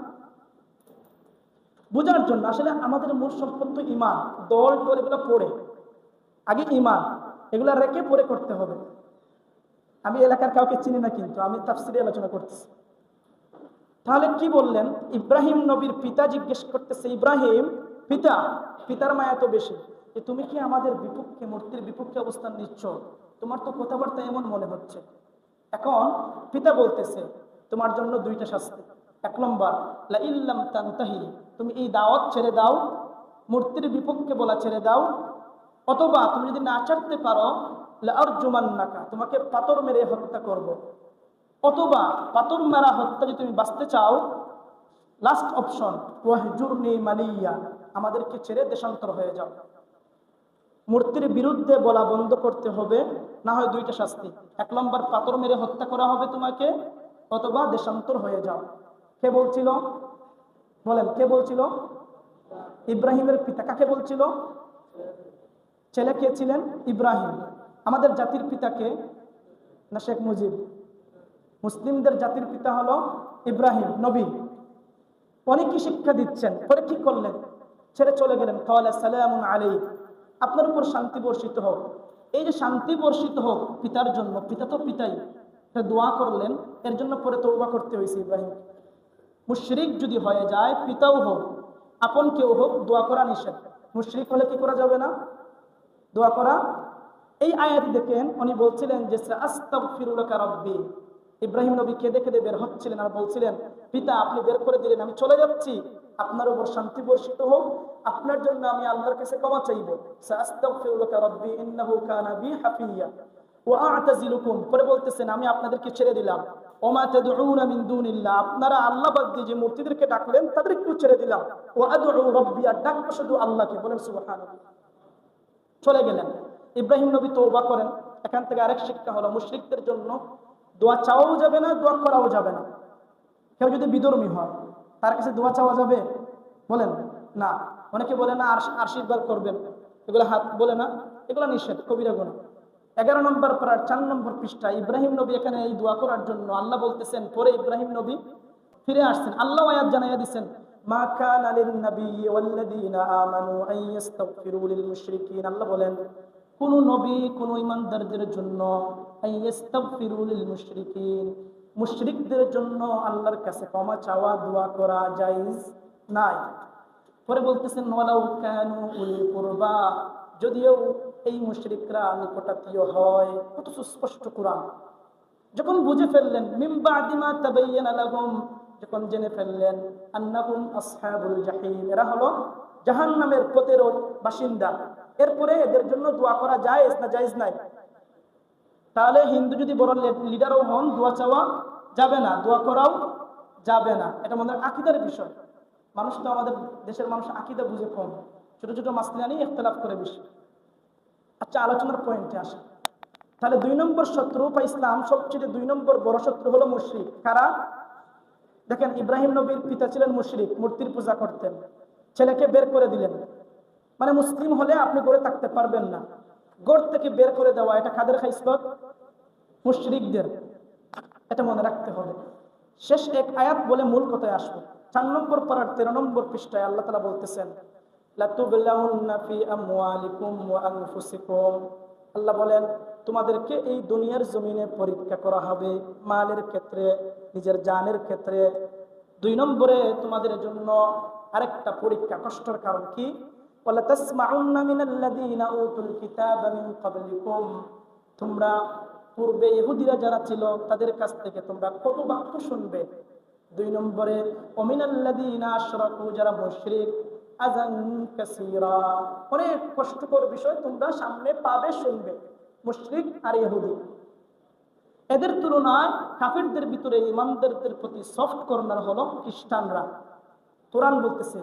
বোঝার জন্য, আসলে আমাদের মূল সম্পদ তো ঈমান, দল টল এগুলো পড়ে, আগে ইমান, এগুলা রেখে পরে করতে হবে। আমি এলাকার কাউকে চিনি না, কিন্তু আমি তাফসীরে আলোচনা করতেছি। তাহলে কি বললেন? ইব্রাহিম নবীর পিতা জিজ্ঞেস করতেছে, ইব্রাহিম পিতা, পিতার মায়া তো বেশি, যে তুমি কি আমাদের বিপক্ষে, মূর্তির বিপক্ষে অবস্থান নিচ্ছ? তোমার তো কথাবার্তা এমন মনে হচ্ছে। এখন পিতা বলতেছে, তোমার জন্য দুইটা শাস্তি। এক নম্বর, লা ইল্লাম তানতাহি, তুমি এই দাওয়াত ছেড়ে দাও, মূর্তির বিপক্ষে বলা ছেড়ে দাও, অথবা তুমি যদি না ছাড়তে পারো, লা আরজুমান্নাকা, তোমাকে পাথর মেরে হত্যা করব। অথবা পাথর মারা হত্যা যদি তুমি বাঁচতে চাও, লাস্ট অপশন, ওয়াহজুরনি মালিয়া, আমাদেরকে ছেড়ে দেশান্তর হয়ে যাও। মূর্তির বিরুদ্ধে বলা বন্ধ করতে হবে, না হয় দুইটা শাস্তি। এক নম্বর, পাথর মেরে হত্যা করা হবে তোমাকে, অথবা দেশান্তর হয়ে যাও। কে বলছিল? বলেন, কে বলছিল? ইব্রাহিমের পিতা। কাকে বলছিল? ছেলে কে ছিলেন? ইব্রাহিম। আমাদের জাতির পিতাকে না শেখ মুজিব? মুসলিমদের জাতির পিতা হলো ইব্রাহিম নবী। অনেক কি শিক্ষা দিচ্ছেন, পরে কি করলেন? ছেড়ে চলে গেলেন। ক্বালা সালামুন আলাইক, আপনার উপর শান্তি বর্ষিত হোক। এই যে শান্তি বর্ষিত হোক পিতার জন্য, পিতা তো পিতাই, দোয়া করলেন, এর জন্য পরে তওবা করতে হয়েছে ইব্রাহিম। মুশরিক যদি হয়ে যায়, পিতাও হোক আপন কেউ হোক, দোয়া করা নিষেধ। মুশরিক হলে কি করা যাবে না? দোয়া করা। এই আয়াতটি দেখেন, উনি বলছিলেন যে আস্তাগফিরুলাকা রাব্বি। ইব্রাহিম নবী কেঁদে কেঁদে বের হচ্ছিলেন আর বলছিলেন, পিতা আপনি বের করে দিলেন, আমি চলে যাচ্ছি, আপনার উপর শান্তি বর্ষিত হোক, আপনার জন্য আমি আল্লাহর কাছে ক্ষমা চাইব। আস্তাগফিরুলাকা রাব্বি ইন্নাহু কানা বি হাফিয়া ওয়া আ'তাজিলুকুম, পরে বলতেছেন আমি আপনাদেরকে ছেড়ে দিলাম। ওমা তাদউনা মিন দুনিল্লাহ, আপনারা আল্লাহ বাদ দিয়ে যে মূর্তিদেরকে ডাকলেন তাদেরকেও ছেড়ে দিলাম। ওয়া আদউ রাব্বি, আর ডাকবো শুধু আল্লাহকে। বলেন সুবহানাল্লাহ। চলে গেলেন। ইব্রাহিম নবী তওবা করেন। এখান থেকে আরেক শিক্ষা হলো, মুশরিকদের জন্য দোয়া চাওয়াও যাবে না, দোয়া করাও যাবে না। কেউ যদি বিধর্মী হয়, তার কাছে দোয়া চাওয়া যাবে? বলেন না। অনেকে বলে না আশীর্বাদ করবেন, এগুলো হাত বলে না, এগুলো নিষেধ, কবিরা গুনাহ। 11 নম্বর পারার 4 নম্বর পৃষ্ঠা, ইব্রাহিম নবী এখানে এই দোয়া করার জন্য আল্লাহ বলতেছেন, পরে ইব্রাহিম নবী ফিরে আসছেন। আল্লাহ আয়াত জানাইয়া দিচ্ছেন, মা কানা লিন নাবিয়্যি ওয়াল্লাযীনা আমানু আন ইস্তাগফিরু লিল মুশরিকিন। আল্লাহ বলেন, কোন নবী, কোন ঈমানদারদের জন্য, আন ইস্তাগফিরু লিল মুশরিকিন, মুশরিকদের জন্য আল্লাহর কাছে ক্ষমা চাওয়া, দোয়া করা জায়েজ নাই। পরে বলতেছেন, ওয়ালাউ কানু উলি কুরবা, যদিও এই মুশরিকরা নিকটাত্মীয় হয়। কত সুস্পষ্ট কোরআন। যখন বুঝে ফেললেন, মিন বাদি মা তাবায়্যানা লাহুম, যখন জেনে ফেললেন, আন্নাহুম আসহাবুল জাহিম, এরা হলো জাহান্নামের পথের বাসিন্দা, এরপরে এদের জন্য দোয়া করা জায়েজ না জায়েজ নাই? তাহলে হিন্দু যদি বড় লিডারও হন, দোয়া চাওয়া যাবে না, দোয়া করাও যাবে না। এটা আমাদের আকীদার বিষয়। মানুষ তো, আমাদের দেশের মানুষ আকীদা বুঝে কম, ছোট ছোট মাসলা নিয়ে ইখতিলাফ করে বেশি। আচ্ছা, আলোচনার পয়েন্টে আসে। তাহলে 2 নম্বর শত্রু বা ইসলাম সবচেয়ে 2 নম্বর বড় শত্রু হলো মুশরিক। কারা? দেখেন, ইব্রাহিম নবীর পিতা ছিলেন মুশরিক, মূর্তির পূজা করতেন। ছেলেকে বের করে দিলেন, মানে মুসলিম হলে আপনি গড়ে থাকতে পারবেন না। গড় থেকে বের করে দেওয়া, এটা কাদের খাইসলত? মুশরিকদের। এটা মনে রাখতে হবে। শেষ এক আয়াত বলে মূল কথায় আসবো। 4 নম্বর পারার 13 নম্বর পৃষ্ঠায় আল্লাহ তাআলা বলতেছেন, লাতুবলাউন্না ফি আমওয়ালিকুম ওয়া আনফুসিকুম। আল্লাহ বলেন, তোমাদেরকে এই দুনিয়ার জমিনে পরীক্ষা করা হবে, মালের ক্ষেত্রে, নিজের জানের ক্ষেত্রে। 2 নম্বরে তোমাদের জন্য আরেকটা পরীক্ষা, কষ্টের কারণ কি? ওয়ালা তাসমাউন্না মিনাল্লাযীনা উতুল কিতাবা মিন ক্বাবলিকুম, তোমরা পূর্বে ইহুদিরা যারা ছিল তাদের কাছ থেকে তোমরা কটু বাক্য শুনবে। 2 নম্বরে ওমিনাল্লাযীনা আশরাকু, যারা মুশরিক, আযান কাসীরা, অনেক কষ্টকর বিষয় তোমরা সামনে পাবে, শুনবে। মুশরিক আর ইহুদি, এদের তুলনায় কাফিরদের ভিতরে ঈমানদারদের প্রতি সফট কর্নার হলো খ্রিস্টানরা। কোরআন বলতেছে,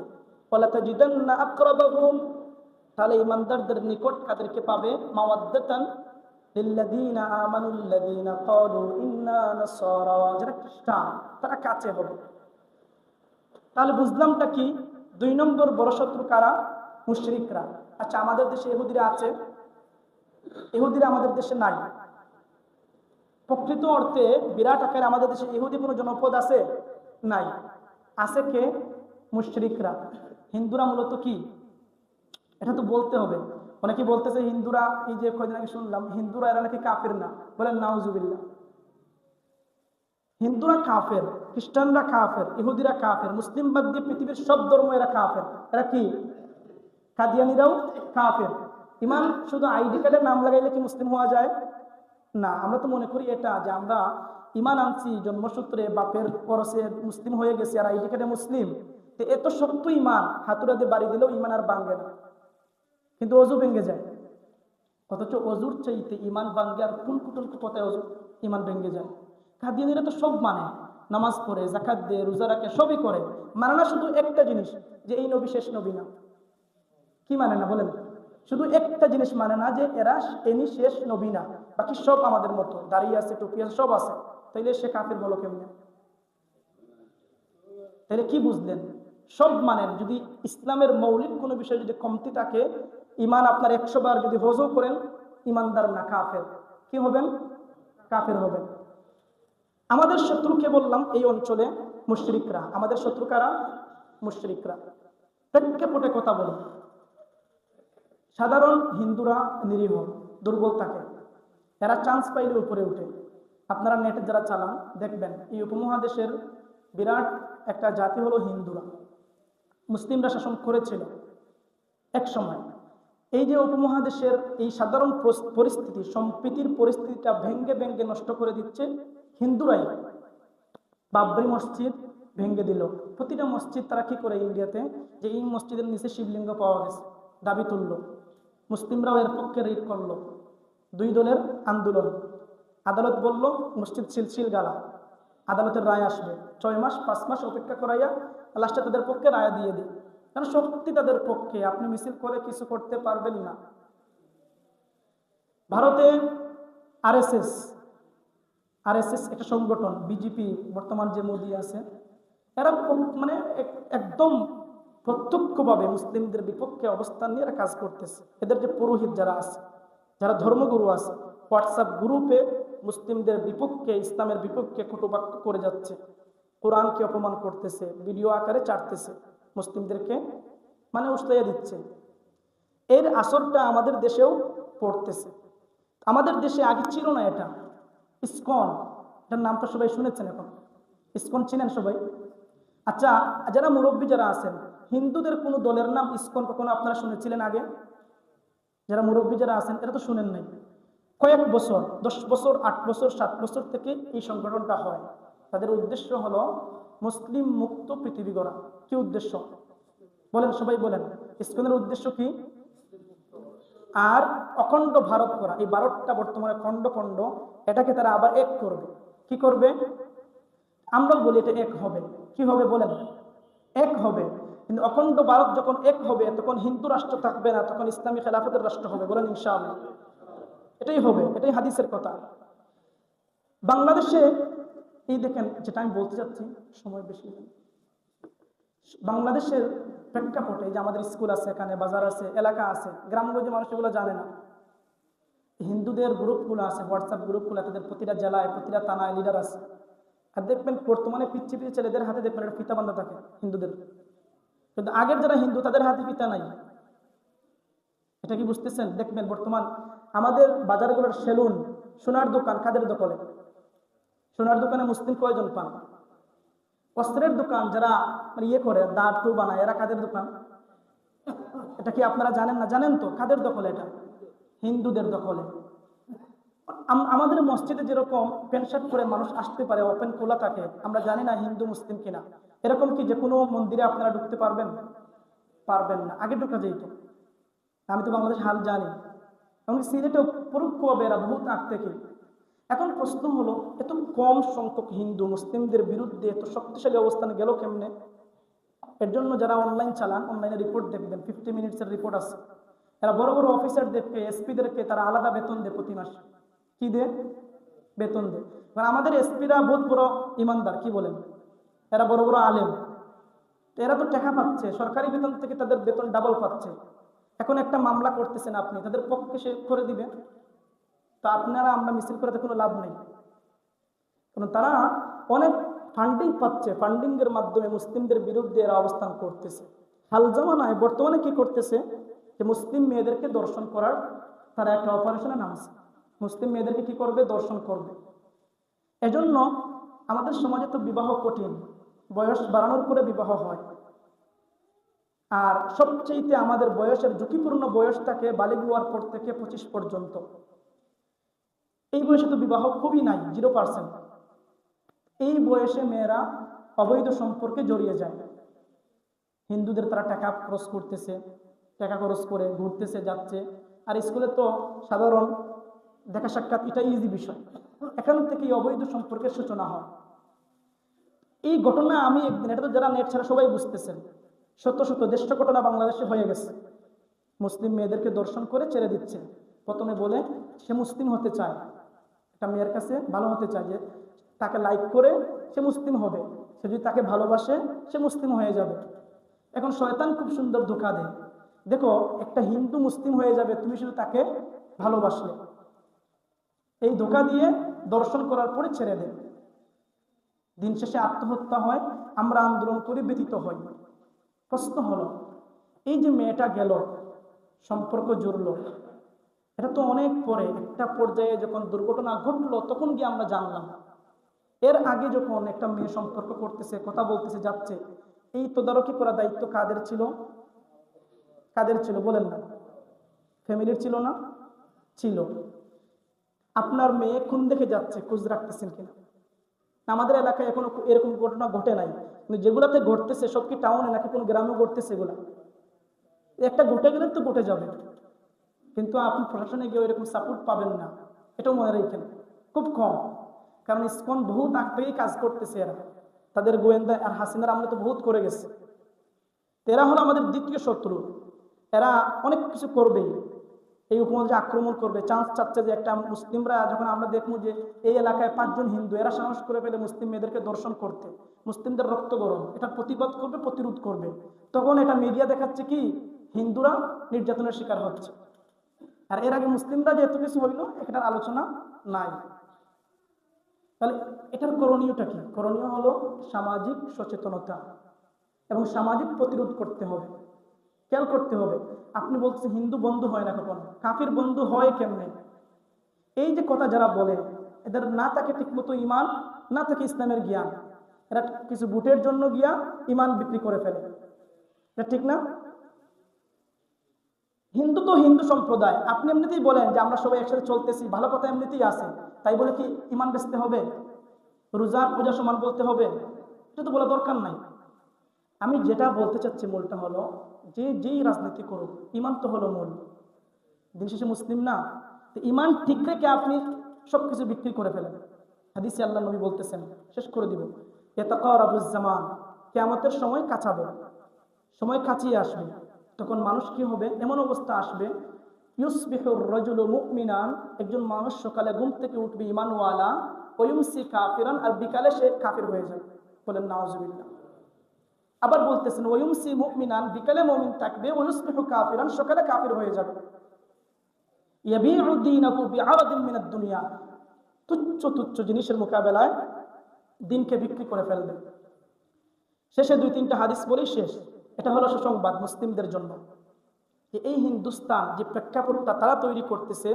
ওয়ালা তাজিদান্না আকরাবাহুম, তাহলে ঈমানদারদের নিকট কাদেরকে পাবে? মাওয়াদ্দাতান লিল্লাযীনা আমানুল্লাযীনা ক্বালু ইন্না নাসারা, যারা খ্রিস্টান তারা কাছে হবে। তাহলে বুঝলামটা কি? 2 নম্বর বড় শত্রু কারা? মুশরিকরা। আচ্ছা, আমাদের দেশে ইহুদিরা আছে? ইহুদিরা আমাদের দেশে নাই। প্রকৃত অর্থে বিরাট আকারে আমাদের দেশে ইহুদি কোনো জনপদ আছে? নাই। আছে কে? মুশরিকরা। হিন্দুরা মূলত কি, এটা তো বলতে হবে। অনেকে বলতেছে হিন্দুরা, এই যে কয়দিন আগে শুনলাম হিন্দুরা এরা নাকি কাফের না, বলেন নাউজুবিল্লাহ। হিন্দুরা কাফের, খ্রিস্টানরা কাফের, ইহুদিরা কাফের, মুসলিম বাদ দিয়ে পৃথিবীর সব ধর্ম এরা কাফের। এরা কি? কাদিয়ানিরাও কাফের। ইমান শুধু আইডি কার্ডের নাম লাগাইলে কি মুসলিম হওয়া যায়? না। আমরা তো মনে করি এটা যে আমরা ইমান আনছি জন্মসূত্রে, বাপের করসে মুসলিম হয়ে গেছি আর আইডি কার্ডে মুসলিম, তো এত শক্ত ইমান, হাতুড়া দিয়ে বাড়ি দিলেও ইমান আর ভাঙবে না, কিন্তু অজু ভেঙে যায়। অথচ অজুর চাইতে ইমান ভাঙ্গে আর কুনকুটুনকু কথায় অজু ইমান ভেঙে যায়। কাদিয়ানিরা তো সব মানে, নামাজ পড়ে, জাকাত দেয়, রোজা রাখে, সবই করে, মানে না শুধু একটা জিনিস, যে এই নবী শেষ নবী না। কি মানে না বলেন? শুধু একটা জিনিস মানে না, যে এরা এনি শেষ নবী না, বাকি সব আমাদের মতো দাঁড়িয়ে আছে, টুপি আছে, সব আছে। তাইলে সে কাফের বলো কেমনে? তাহলে কি বুঝলেন? সব মানেন, যদি ইসলামের মৌলিক কোনো বিষয় যদি কমতি থাকে, ইমান আপনার 100 বার যদি হজও করেন, ইমানদার না, কাফের। কি হবেন? কাফের হবেন। আমাদের শত্রুকে বললাম এই অঞ্চলে মুশরিকরা। আমাদের শত্রু কারা? মুশরিকরা। প্রেক্ষাপটে কথা বলি। সাধারণ হিন্দুরা নিরীহ, দুর্বল থাকে, এরা চান্স পাইলে উপরে উঠে। আপনারা নেটে যারা চালান দেখবেন, এই উপমহাদেশের বিরাট একটা জাতি হলো হিন্দুরা। মুসলিমরা শাসন করেছিল এক সময়। এই যে উপমহাদেশের এই সাধারণ পরিস্থিতি, সম্প্রীতির পরিস্থিতিটা ভেঙ্গে ভেঙ্গে নষ্ট করে দিচ্ছে হিন্দুরাই। বাবরি মসজিদ ভেঙ্গে দিল। প্রতিটা মসজিদ তারা কি করে ইন্ডিয়াতে, যে এই মসজিদের নিচে শিবলিঙ্গ পাওয়া গেছে, দাবি তুলল। মুসলিমরাও এর পক্ষে রিট করলো। 2 দলের আন্দোলন। আদালত বলল মসজিদ সিলসিল গালা, আদালতের রায় আসবে। 6 মাস 5 মাস অপেক্ষা করাইয়া লাস্টে তাদের পক্ষে রায় দিয়ে দিই। কারণ শক্তি তাদের পক্ষে, আপনি মিছিল করে কিছু করতে পারবেন না। ভারতে আরএসএস, আরএসএস একটা সংগঠন, বিজেপি বর্তমান যে মোদি আছে, এরা মানে একদম প্রত্যক্ষভাবে মুসলিমদের বিপক্ষে অবস্থান নিয়ে এরা কাজ করতেছে। এদের যে পুরোহিত যারা আছে, যারা ধর্মগুরু আছে, হোয়াটসঅ্যাপ গ্রুপে মুসলিমদের বিপক্ষে, ইসলামের বিপক্ষে কটুবাক্য করে যাচ্ছে, কোরআনকে অপমান করতেছে, ভিডিও আকারে ছাড়তেছে, মুসলিমদেরকে মানে উস্কাইয়া দিচ্ছে। এর আসরটা আমাদের দেশেও পড়তেছে। আমাদের দেশে আগে ছিল না এটা। ইসকন, এটার নাম তো সবাই শুনেছেন এখন। ইসকন চিনেন সবাই? আচ্ছা, যারা মুরব্বী যারা আছেন, হিন্দুদের কোনো দলের নাম ইসকন কখনো আপনারা শুনেছিলেন আগে? যারা মুরব্বী যারা আছেন এরা তো শুনেন নাই। কয়েক বছর, 10 বছর, 8 বছর, 7 বছর থেকে এই সংগঠনটা হয়। তাদের উদ্দেশ্য হলো মুসলিম মুক্ত পৃথিবী গড়া। কি উদ্দেশ্য বলেন? সবাই বলেন, ইসকনের উদ্দেশ্য কি? আর অখণ্ড ভারত করা। এই ভারতটা বর্তমানে খণ্ড খণ্ড, এটাকে তারা আবার এক করবে। কি করবে? আমরাও বলি এটা এক হবে। কি হবে বলেন? এক হবে। কিন্তু অখণ্ড ভারত যখন এক হবে, তখন হিন্দু রাষ্ট্র থাকবে না, তখন ইসলামী খেলাফতের রাষ্ট্র হবে। বলেন ইনশাআল্লাহ। এটাই হবে, এটাই হাদিসের কথা। বাংলাদেশে এই দেখেন, যেটা আমি বলতে চাচ্ছি, সময় বেশি নেই। বাংলাদেশের প্রেক্ষাপটে যে আমাদের স্কুল আছে, এখানে বাজার আছে, এলাকা আছে, গ্রামগঞ্জে মানুষ এগুলো জানে না। হিন্দুদের গ্রুপগুলো আছে, হোয়াটসঅ্যাপ গ্রুপগুলো, তাদের প্রতিটা জেলায়, প্রতিটা থানায় লিডার আছে। আর দেখবেন বর্তমানে পিচ্ছি পিচ্ছি ছেলেদের হাতে দেখবেন একটা ফিতা বান্ধা থাকে হিন্দুদের, কিন্তু আগের যারা হিন্দু তাদের হাতে ফিতা নাই। এটা কি বুঝতেছেন? দেখবেন বর্তমান আমাদের বাজারগুলোর সেলুন, সোনার দোকান কাদের দখলে? সোনার দোকানে মুসলিম কয়জন পান? বস্ত্রের দোকান যারা মানে ইয়ে করে, দাঁত টু বানায়, এরা কাদের দোকান? এটা কি আপনারা জানেন না? জানেন তো কাদের দখলে? এটা হিন্দুদের দখলে। আমাদের মসজিদে যেরকম প্যান্ট শার্ট করে মানুষ আসতে পারে, ওপেন খোলা থাকে, আমরা জানি না হিন্দু মুসলিম কিনা। এরকম কি যে কোনো মন্দিরে আপনারা ঢুকতে পারবেন? পারবেন না। আগে ঢুকা যেত। আমি তো বাংলাদেশ হাল জানি, এমনকি সিলেটেও পরোক্ষভাবে এরা বহুত আগ থেকে। এখন প্রশ্ন হলো, এত কম সংখ্যক হিন্দু মুসলিমদের বিরুদ্ধে এত শক্তিশালী অবস্থানে গেল কেমনে? এর জন্য যারা অনলাইন চালান, অনলাইনে রিপোর্ট দেখবেন, 50 মিনিটসের রিপোর্ট আছে। এরা বড় বড় অফিসারদেরকে, এসপিদেরকে তারা আলাদা বেতন দেয় প্রতি মাসে। কি দেয়? বেতন দেয়। কারণ আমাদের এসপিরা বহুত বড় ইমানদার, কি বলেন? এরা বড় বড় আলেম, তো এরা তো টাকা পাচ্ছে, সরকারি বেতন থেকে তাদের বেতন ডাবল পাচ্ছে। এখন একটা মামলা করতেছেন আপনি, তাদের পক্ষে সে করে দিবে, তো আপনারা আমরা মিছিল করে কোনো লাভ নেই। কারণ তারা অনেক ফান্ডিং পাচ্ছে, ফান্ডিং এর মাধ্যমে মুসলিমদের বিরুদ্ধে এরা অবস্থান করতেছে। হাল জামানায় বর্তমানে কি করতেছে, যে যে মুসলিম মেয়েদেরকে দর্শন করার তারা একটা অপারেশনে নামছে, মুসলিম মেয়েদেরকে কি করবে, দর্শন করবে। এজন্য আমাদের সমাজে তো বিবাহ কঠিন, বয়স বাড়ানোর পরে বিবাহ হয়। আর সবচেয়ে আমাদের বয়সের ঝুঁকিপূর্ণ বয়স থাকে বালিগ হওয়ার পর থেকে 25 পর্যন্ত। এই বয়সে তো বিবাহ খুবই নাই, 0%। এই বয়সে মেয়েরা অবৈধ সম্পর্কে জড়িয়ে যায়। হিন্দুদের তারা টাকা খরচ করতেছে, টাকা খরচ করে ঘুরতেছে, যাচ্ছে। আর স্কুলে তো সাধারণ দেখা সাক্ষাৎ এটা ইজি বিষয়, এখান থেকে অবৈধ সম্পর্কের সূচনা হয়। এই ঘটনা আমি একদিন, এটা তো যারা নেট ছাড়া সবাই বুঝতেছেন, শত শত দেশ ঘটনা বাংলাদেশে হয়ে গেছে। মুসলিম মেয়েদেরকে দর্শন করে ছেড়ে দিচ্ছে। প্রথমে বলে সে মুসলিম হতে চায়, একটা মেয়ের কাছে ভালো হতে চায়, যে তাকে লাইক করে সে মুসলিম হবে, সে যদি তাকে ভালোবাসে সে মুসলিম হয়ে যাবে। এখন শয়তান খুব সুন্দর ধোঁকা দেয়, দেখো একটা হিন্দু মুসলিম হয়ে যাবে তুমি শুধু তাকে ভালোবাসলে। এই ধোঁকা দিয়ে দর্শন করার পরে ছেড়ে দেয়। দিন শেষে আত্মহত্যা হয়, আমরা আন্দোলন করে ব্যতীত হই। প্রশ্ন হলো, এই যে মেয়েটা গেল, সম্পর্ক জুড়লো, এটা তো অনেক পরে, একটা পর্যায়ে যখন দুর্ঘটনা ঘটলো তখন গিয়ে আমরা জানলাম। এর আগে যখন একটা মেয়ে সম্পর্ক করতেছে, কথা বলতেছে, যাচ্ছে, এই তদারকি করার দায়িত্ব কাদের ছিল? কাদের ছিল বলেন না? ফ্যামিলির ছিল না? ছিল। আপনার মেয়ে কোন দিকে যাচ্ছে খোঁজ রাখতেছেন কিনা? আমাদের এলাকায় এখনো এরকম ঘটনা ঘটে নাই, কিন্তু যেগুলাতে ঘটতেছে সব কি টাউনে নাকি কোনো গ্রামে ঘটতেছে? এগুলা একটা ঘটে গেলে তো ঘটে যাবে, কিন্তু আপনি প্রশাসনে গিয়ে এরকম সাপোর্ট পাবেন না, এটাও মনে রাখেন, খুব কম। কারণ ইসকন বহুত আগ থেকেই কাজ করতেছে, এরা তাদের গোয়েন্দা আর হাসিনার আমলে তো বহুত করে গেছে। এরা হলো আমাদের দ্বিতীয় শত্রু। এরা অনেক কিছু করবেই, এই উপমহাদেশে আক্রমণ করবে, চান্স চাচ্ছে যে একটা মুসলিমরা যখন আমরা দেখবো যে এই এলাকায় 5 জন হিন্দু, এরা সাহস করে পেলে মুসলিম মেয়েদেরকে দর্শন করতে, মুসলিমদের রক্ত গরম, এটা প্রতিবাদ করবে, প্রতিরোধ করবে, তখন এটা মিডিয়া দেখাচ্ছে কি হিন্দুরা নির্যাতনের শিকার হচ্ছে। আর এর আগে মুসলিমরা যে এত কিছু হইলো এটার আলোচনা নাই। তাহলে এটার করণীয়টা কি? করণীয় হলো সামাজিক সচেতনতা এবং সামাজিক প্রতিরোধ করতে হবে। খেয়াল করতে হবে, আপনি বলছেন হিন্দু বন্ধু হয় না কখনো, কাফির বন্ধু হয় কেমনে? এই যে কথা যারা বলে, এদের না থাকে ঠিকমতো ইমান, না থাকে ইসলামের জ্ঞান। এরা কিছু ভোটের জন্য গিয়া ইমান বিক্রি করে ফেলে, এটা ঠিক না? হিন্দু তো হিন্দু সম্প্রদায়, আপনি এমনিতেই বলেন যে আমরা সবাই একসাথে চলতেছি, ভালো কথা এমনিতেই আছে, তাই বলে কি ইমান বেচতে হবে? রোজার পূজা সমান বলতে হবে? এটা তো বলা দরকার নাই। আমি যেটা বলতে চাচ্ছি মূলটা হলো, যে যেই রাজনীতি করুক ইমান তো হলো মূল। দিন শেষে মুসলিম না, তো ইমান ঠিক রেখে আপনি সবকিছু বিক্রি করে ফেলেন। হাদিসে আল্লাহ নবী বলতেছেন, শেষ করে দিব, ইয়াতাকারাবুজ্জামান, কিয়ামতের সময় কাছাবে, সময় কাছিয়ে আসবে, তখন মানুষ কি হবে? এমন অবস্থা আসবে, ইউসবিহুর রাজুলু মুমিনান, একজন মানুষ সকালে ঘুম থেকে উঠবে ঈমানওয়ালা, ওয়ুমসি কাফিরান, আর বিকালে সে কাফির হয়ে যাবে। বলেন নাউজুবিল্লাহ। আবার বলতেছেন ওয়ুমসি মুমিনান, বিকালে মুমিন থাকবে, ওয়ুসবিহু কাফিরান, সকালে কাফির হয়ে যাবে। ইয়াবিউ দীনাহু বিআরাদিন মিনাদ দুনিয়া, তুচ্ছ তুচ্ছ জিনিসের মোকাবেলায় দিনকে বিক্রি করে ফেলবে। শেষে 2-3টা হাদিস বলেই শেষ। এটা হলো সুসংবাদ মুসলিমদের জন্য, যে এই হিন্দুস্তান যে প্রেক্ষাপটটা তারা তৈরি করতেছে,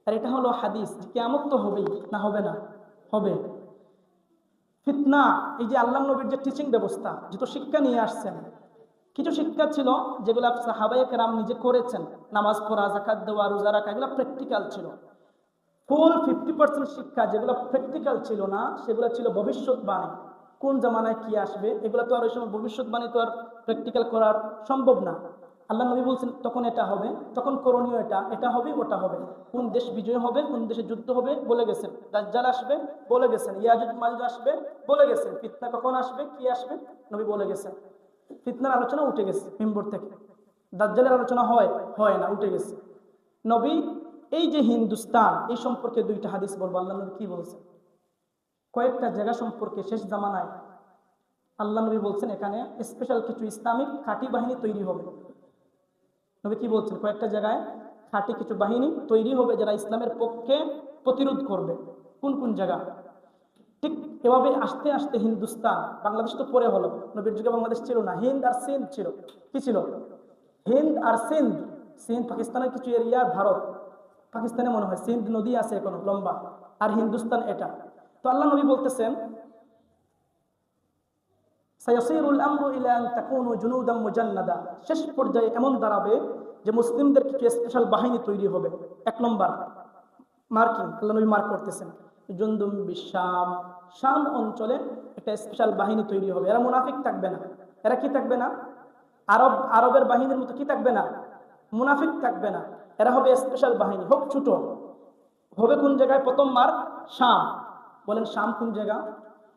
আর এটা হলো হাদিস, যে কিয়ামত তো হবেই, না হবে না? হবে। ফিতনা, এই যে আল্লাহ নবীর যে টিচিং ব্যবস্থা, যত শিক্ষা নিয়ে আসছেন, কিছু শিক্ষা ছিল যেগুলো সাহাবায়ে কেরাম নিজে করেছেন, নামাজ পড়া, যাকাত দেওয়া, রোজা রাখা, এগুলো প্র্যাকটিক্যাল ছিল। ফুল 50% শিক্ষা যেগুলো প্র্যাকটিক্যাল ছিল না, সেগুলো ছিল ভবিষ্যৎবাণী, কোন জামানায় কি আসবে, এগুলো তো আর ওই সময় ভবিষ্যৎবাণী তো আর প্র্যাকটিক্যাল করার সম্ভব না। আল্লাহ নবী বলছেন তখন এটা হবে, তখন করণীয় এটা, এটা হবে, ওটা হবে, কোন দেশ বিজয় হবে, কোন দেশে যুদ্ধ হবে বলে গেছেন, দাজ্জাল আসবে বলে গেছেন, ইয়াজুজ মাজুজ আসবে বলে গেছেন, ফিতনা কখন আসবে, কি আসবে নবী বলে গেছেন। ফিতনার আলোচনা উঠে গেছে মিম্বর থেকে, দাজ্জালের আলোচনা হয় না, উঠে গেছে। নবী এই যে হিন্দুস্তান, এই সম্পর্কে 2টা হাদিস বলবো। আল্লাহ নবী কি বলছেন? কয়েকটা জায়গা সম্পর্কে শেষ জামানায় আল্লাহ নবী বলছেন এখানে স্পেশাল কিছু ইসলামিক খাঁটি বাহিনী তৈরি হবে। নবী কি বলছেন? কয়েকটা জায়গায় খাঁটি কিছু বাহিনী তৈরি হবে যারা ইসলামের পক্ষে প্রতিরোধ করবে। কোন কোন জায়গা? ঠিক এভাবে আস্তে আস্তে হিন্দুস্তান, বাংলাদেশ তো পরে হলো, নবীর যুগে বাংলাদেশ ছিল না, হিন্দ আর সিন্ধ ছিল। কি ছিল? হিন্দ আর সিন্ধ, সিন্ধ পাকিস্তানের কিছু এরিয়া, ভারত পাকিস্তানে মনে হয় সিন্ধ নদী আছে এখনো লম্বা, আর হিন্দুস্তান এটা। তো আল্লাহ নবী বলতেছেন সায়াসিরুল আমরু ইলা আন তাকুনু জুনুদাম মুজান্নাদা, শেষ পর্যায়ে এমন দাঁড়াবে যে মুসলিমদের কিছু স্পেশাল বাহিনী তৈরি হবে। এক নম্বর মার্কিং, আল্লাহ নবী মার্ক করতেছেন জুনদুম বিশাম, শাম অঞ্চলে একটা স্পেশাল বাহিনী তৈরি হবে। এরা মুনাফিক থাকবে না। এরা কি থাকবে না? আরবের বাহিনীর মতো কি থাকবে না? মুনাফিক থাকবে না। এরা হবে স্পেশাল বাহিনী, হোক ছোট। হবে কোন জায়গায়? প্রথম মার্ক শাম। বলেন শাম কোন জায়গা?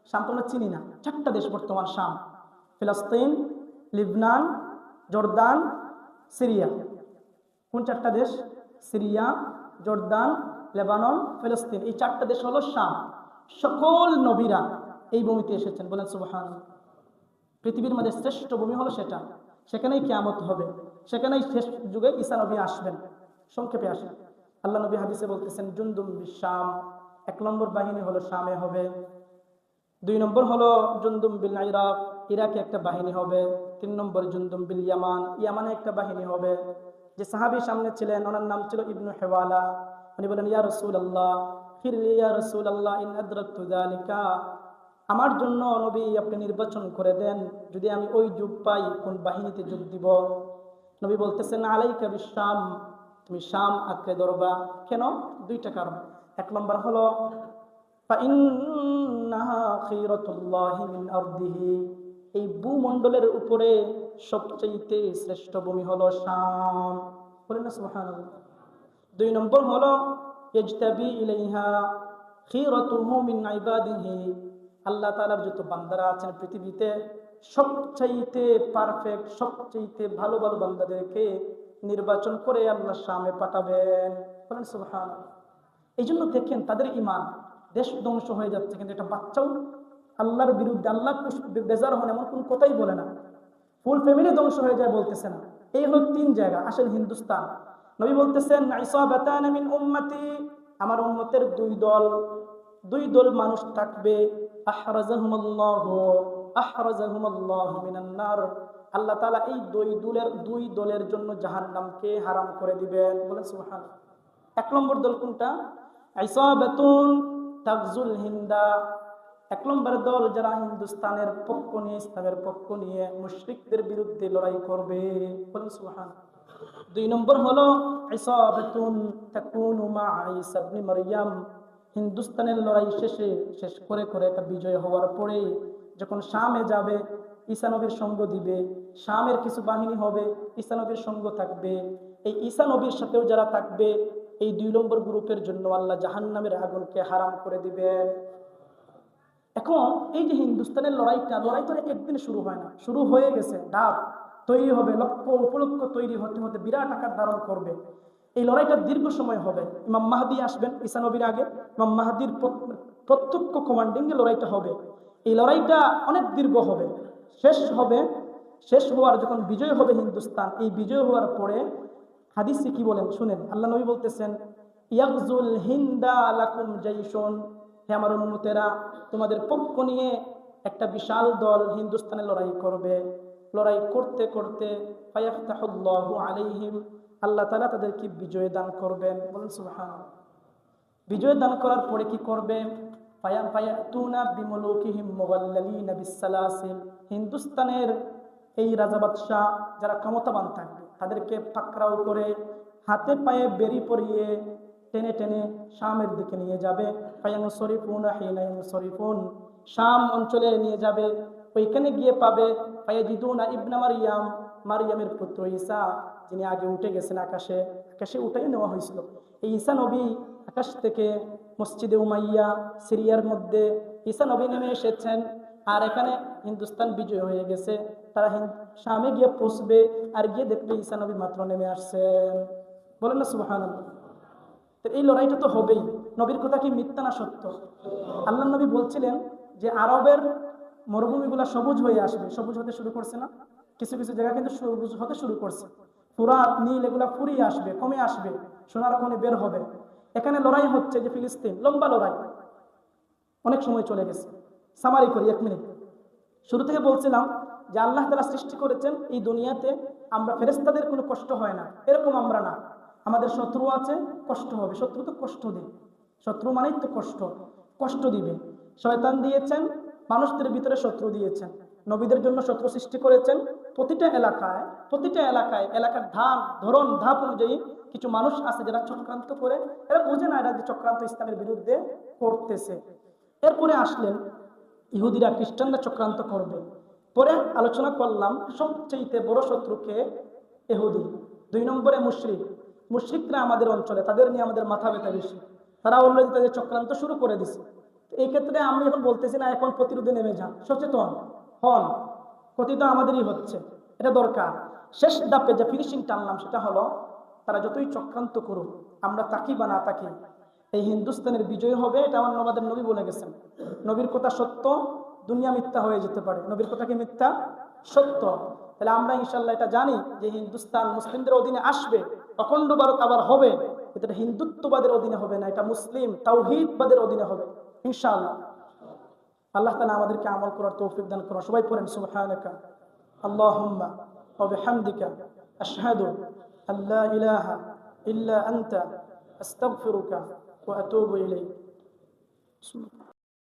শাম তো আমরা চিনি না। 4টা দেশ বর্তমান শাম: ফিলিস্তিন, লিবনান, জর্দান, সিরিয়া। কোন 4টা দেশ? সিরিয়া, জর্দান, লেবানন, ফিলিস্তিন। এই 4টা দেশ হলো শাম। সকল নবীরা এই ভূমিতে এসেছেন। বলেন সুবহানাল্লাহ। পৃথিবীর মধ্যে শ্রেষ্ঠ ভূমি হলো সেটা। সেখানেই কিয়ামত হবে, সেখানেই শেষ যুগে ঈসা নবী আসবেন। সংক্ষেপে আসেন, আল্লাহ নবী হাদিসে বলতেছেন জুনদুম বিশাম, 1 নম্বর বাহিনী হলো শামে হবে। 2 নম্বর হলো জুনদুম বিল ইরাক, ইরাকে একটা বাহিনী হবে। 3 নম্বর জুনদুম বিল ইয়ামান, ইয়ামানে একটা বাহিনী হবে। যে সাহাবী সামনে ছিলেন ওনার নাম ছিল ইবনু হেওয়ালা। উনি বলেন ইয়া রাসূলুল্লাহ খিরলি ইয়া রাসূলুল্লাহ ইন আদরাকতু যালিকা, আমার জন্য নবী আপনি নির্বাচন করে দেন, যদি আমি ওই যুগ পাই কোন বাহিনীতে যোগ দিব। নবী বলতেছেন আলাইকা বিশাম, তুমি শাম আঁকড়ে ধরবা। কেন? 2টা কারণ। 1 নম্বর হলো ফাইন্নাহা খিরাতুল্লাহি মিন আরদিহি, এই ভূমণ্ডলের উপরে সবচেয়ে শ্রেষ্ঠ ভূমি হলো শাম। বলেন না সুবহানাল্লাহ। 2 নম্বর হলো ইজতাবি ইলাইহা খিরাতুহু মিন ইবাদিহি, আল্লাহ তাআলার যত বান্দারা আছেন পৃথিবীতে সবচাইতে পারফেক্ট, সবচাইতে ভালো ভালো বান্দাদেরকে নির্বাচন করে আল্লাহ শামে পাঠাবেন। বলেন সুবহানাল্লাহ। এই জন্য দেখেন তাদের ঈমান, দেশ ধ্বংস হয়ে যাচ্ছে, কিন্তু একটা বাচ্চাও আল্লাহর বিরুদ্ধে, আল্লাহ বেজার হন এমন কোন কথাই বলে না। ফুল ফ্যামিলি ধ্বংস হয়ে যায় বলতেছে না। এই হলো 3 জায়গা। আসেন হিন্দুস্তান, নবী বলতেছেন ইসাবাতান মিন উম্মতি, আমার উম্মতের 2 দল মানুষ থাকবে। আহরাজাহুমুল্লাহু মিনান নার, আল্লাহ তাআলা এই 2 দলের জন্য জাহান্নামকে হারাম করে দিবেন। বলেন সুবহানাল্লাহ। 1 নম্বর দল কোনটা? ইসাবাতুন তাগজুল হিন্দা, 1 নম্বর দল যারা হিন্দুস্তানের পক্ষ নিয়ে, ইসলামের পক্ষ নিয়ে মুশরিকদের বিরুদ্ধে লড়াই করবে। বলেন সুবহানাল্লাহ। 2 নম্বর হলো ইসাবাতুন তাকুনু মা ঈসা ইবনে মারইয়াম, হিন্দুস্তানের লড়াই শেষ করে একটা বিজয় হওয়ার পরে যখন শামে যাবে, ঈসা নবীর সঙ্গ দিবে। শামের কিছু বাহিনী হবে, ঈসা নবীর সঙ্গ থাকবে। এই ঈসা নবীর সাথেও যারা থাকবে, এই 2 নম্বর গ্রুপের জন্য আল্লাহ জাহান্নামের আগুনকে হারাম করে দিবেন। এখন এই যে হিন্দুস্তানের লড়াই তো একদিনে শুরু হয় না, শুরু হয়ে গেছে। ডাব তৈরি হবে, লক্ষ উপলক্ষ তৈরি হতে হতে বিরাট আকার ধারণ করবে। এই লড়াইটা দীর্ঘ সময় হবে। ইমাম মাহদী আসবেন ঈসা নবীর আগে, ইমাম মাহদীর প্রত্যক্ষ কমান্ডিং এ লড়াইটা হবে। এই লড়াইটা অনেক দীর্ঘ হবে, শেষ হওয়ার যখন বিজয় হবে হিন্দুস্তান, এই বিজয় হওয়ার পরে হাদিসে কি বলেন শুনেন, আল্লাহ নবী বলতেছেন ইয়াগজুল হিন্দা লাকুম জাইশুন, হে আমার উম্মতেরা, তোমাদের পক্ষ নিয়ে একটা বিশাল দল হিন্দুস্তানে লড়াই করবে। লড়াই করতে করতে ফায়াফতাহুল্লাহু আলাইহিম, আল্লাহ তাআলা তাদেরকে বিজয় দান করবেন। বলেন সুবহানাল্লাহ। বিজয় দান করার পরে কি করবে? ফায়াতুনা বিমুলুকিহিম মুগাল্লালিনা বিসসালাসিল, হিন্দুস্তানের এই রাজা বাদশা যারা ক্ষমতাবান থাকবে তাদেরকে পাকড়াও করে হাতে পায়ে বেরি পরিয়ে টেনে টেনে শামের দিকে নিয়ে যাবে। ফায়ানসরিফুনা হিনা ইয়ানসরিফুন, শাম অঞ্চলে নিয়ে যাবে। ওইখানে গিয়ে পাবে ফায়াজিদুনা ইবনা মারইয়াম, মারইয়ামের পুত্র ঈসা, যিনি আগে উঠে গেছেন আকাশে উঠাই নেওয়া হয়েছিল। এই ঈসা নবী আকাশ থেকে মসজিদে উমাইয়া সিরিয়ার মধ্যে ঈসা নবী নেমে এসেছেন। আর এখানে হিন্দুস্তান বিজয় হয়ে গেছে। তারা শামে গিয়ে পৌঁছবে, আর গিয়ে দেখবে ঈসা নবী মাত্র নেমে আসছেন। বলেন না সুবহানাল্লাহ। তো এই লড়াইটা তো হবেই। নবীর কথা কি মিথ্যা না সত্য? আল্লাহ নবী বলছিলেন যে আরবের মরুভূমিগুলা সবুজ হয়ে আসবে, সবুজ হতে শুরু করছে না? কিছু কিছু জায়গা কিন্তু সবুজ হতে শুরু করছে। ফুরাত, নীল এগুলা ফুরিয়ে আসবে, কমে আসবে, সোনার খনি বের হবে। এখানে লড়াই হচ্ছে যে ফিলিস্তিন, লম্বা লড়াই, অনেক সময় চলে গেছে। সামারি করি 1 মিনিট। শুরু থেকে বলছিলাম যে আল্লাহ তাআলা সৃষ্টি করেছেন এই দুনিয়াতে আমরা ফেরেশতাদের কোনো কষ্ট হয় না, এরকম আমরা না। আমাদের শত্রু আছে, কষ্ট হবে। শত্রু তো কষ্ট দিবে, শত্রু মানেই তো কষ্ট, কষ্ট দিবে। শয়তান দিয়েছেন, মানুষদের ভিতরে শত্রু দিয়েছেন, নবীদের জন্য শত্রু সৃষ্টি করেছেন। প্রতিটা এলাকায় এলাকার ধরন ধাপ অনুযায়ী কিছু মানুষ আছে যারা চক্রান্ত করে, এরা বোঝে না এরা যে চক্রান্ত ইসলামের বিরুদ্ধে করতেছে। এরপরে আসলেন ইহুদিরা, খ্রিস্টানরা চক্রান্ত করবে। পরে আলোচনা করলাম সবচেয়ে বড় শত্রুকে ইহুদি, 2 নম্বরে মুশরিক। মুশরিকরা আমাদের অঞ্চলে, তাদের নিয়ে আমাদের মাথা ব্যথা বেশি। তারা অলরেডি তাদের চক্রান্ত শুরু করে দিছে। এই ক্ষেত্রে আমি এখন বলতেছি না এখন প্রতিরোধে নেমে যান, সচেতন হন। ক্ষতি তো আমাদেরই হচ্ছে, এটা দরকার। শেষ ধাপে যে ফিনিশিং টানলাম সেটা হলো, তারা যতই চক্রান্ত করুক, আমরা তাকি বা না তাকি, এই হিন্দুস্তানের বিজয় হবে, এটা আমার আমাদের নবী বলে গেছেন। নবীর কথা সত্য, দুনিয়া মিথ্যা হয়ে যেতে পারে, নবীর কথা কি মিথ্যা? সত্য। তাহলে আমরা ইনশাল্লাহ এটা জানি যে হিন্দুস্তান মুসলিমদের অধীনে আসবে, অখণ্ড ভারত আবার হবে, কিন্তু এটা হিন্দুত্ববাদের অধীনে হবে না, এটা মুসলিম তাওহীদবাদের অধীনে হবে ইনশাআল্লাহ। আল্লাহ তাআলা আমাদেরকে আমল করার তৌফিক দান করুন। সবাই পড়েন সুবহানাকা আল্লাহুম্মা ওয়া বিহামদিকা আশহাদু আল্লা ইলাহা ইল্লা আনতা আস্তাগফিরুকা ওয়া আতুবু ইলাইক।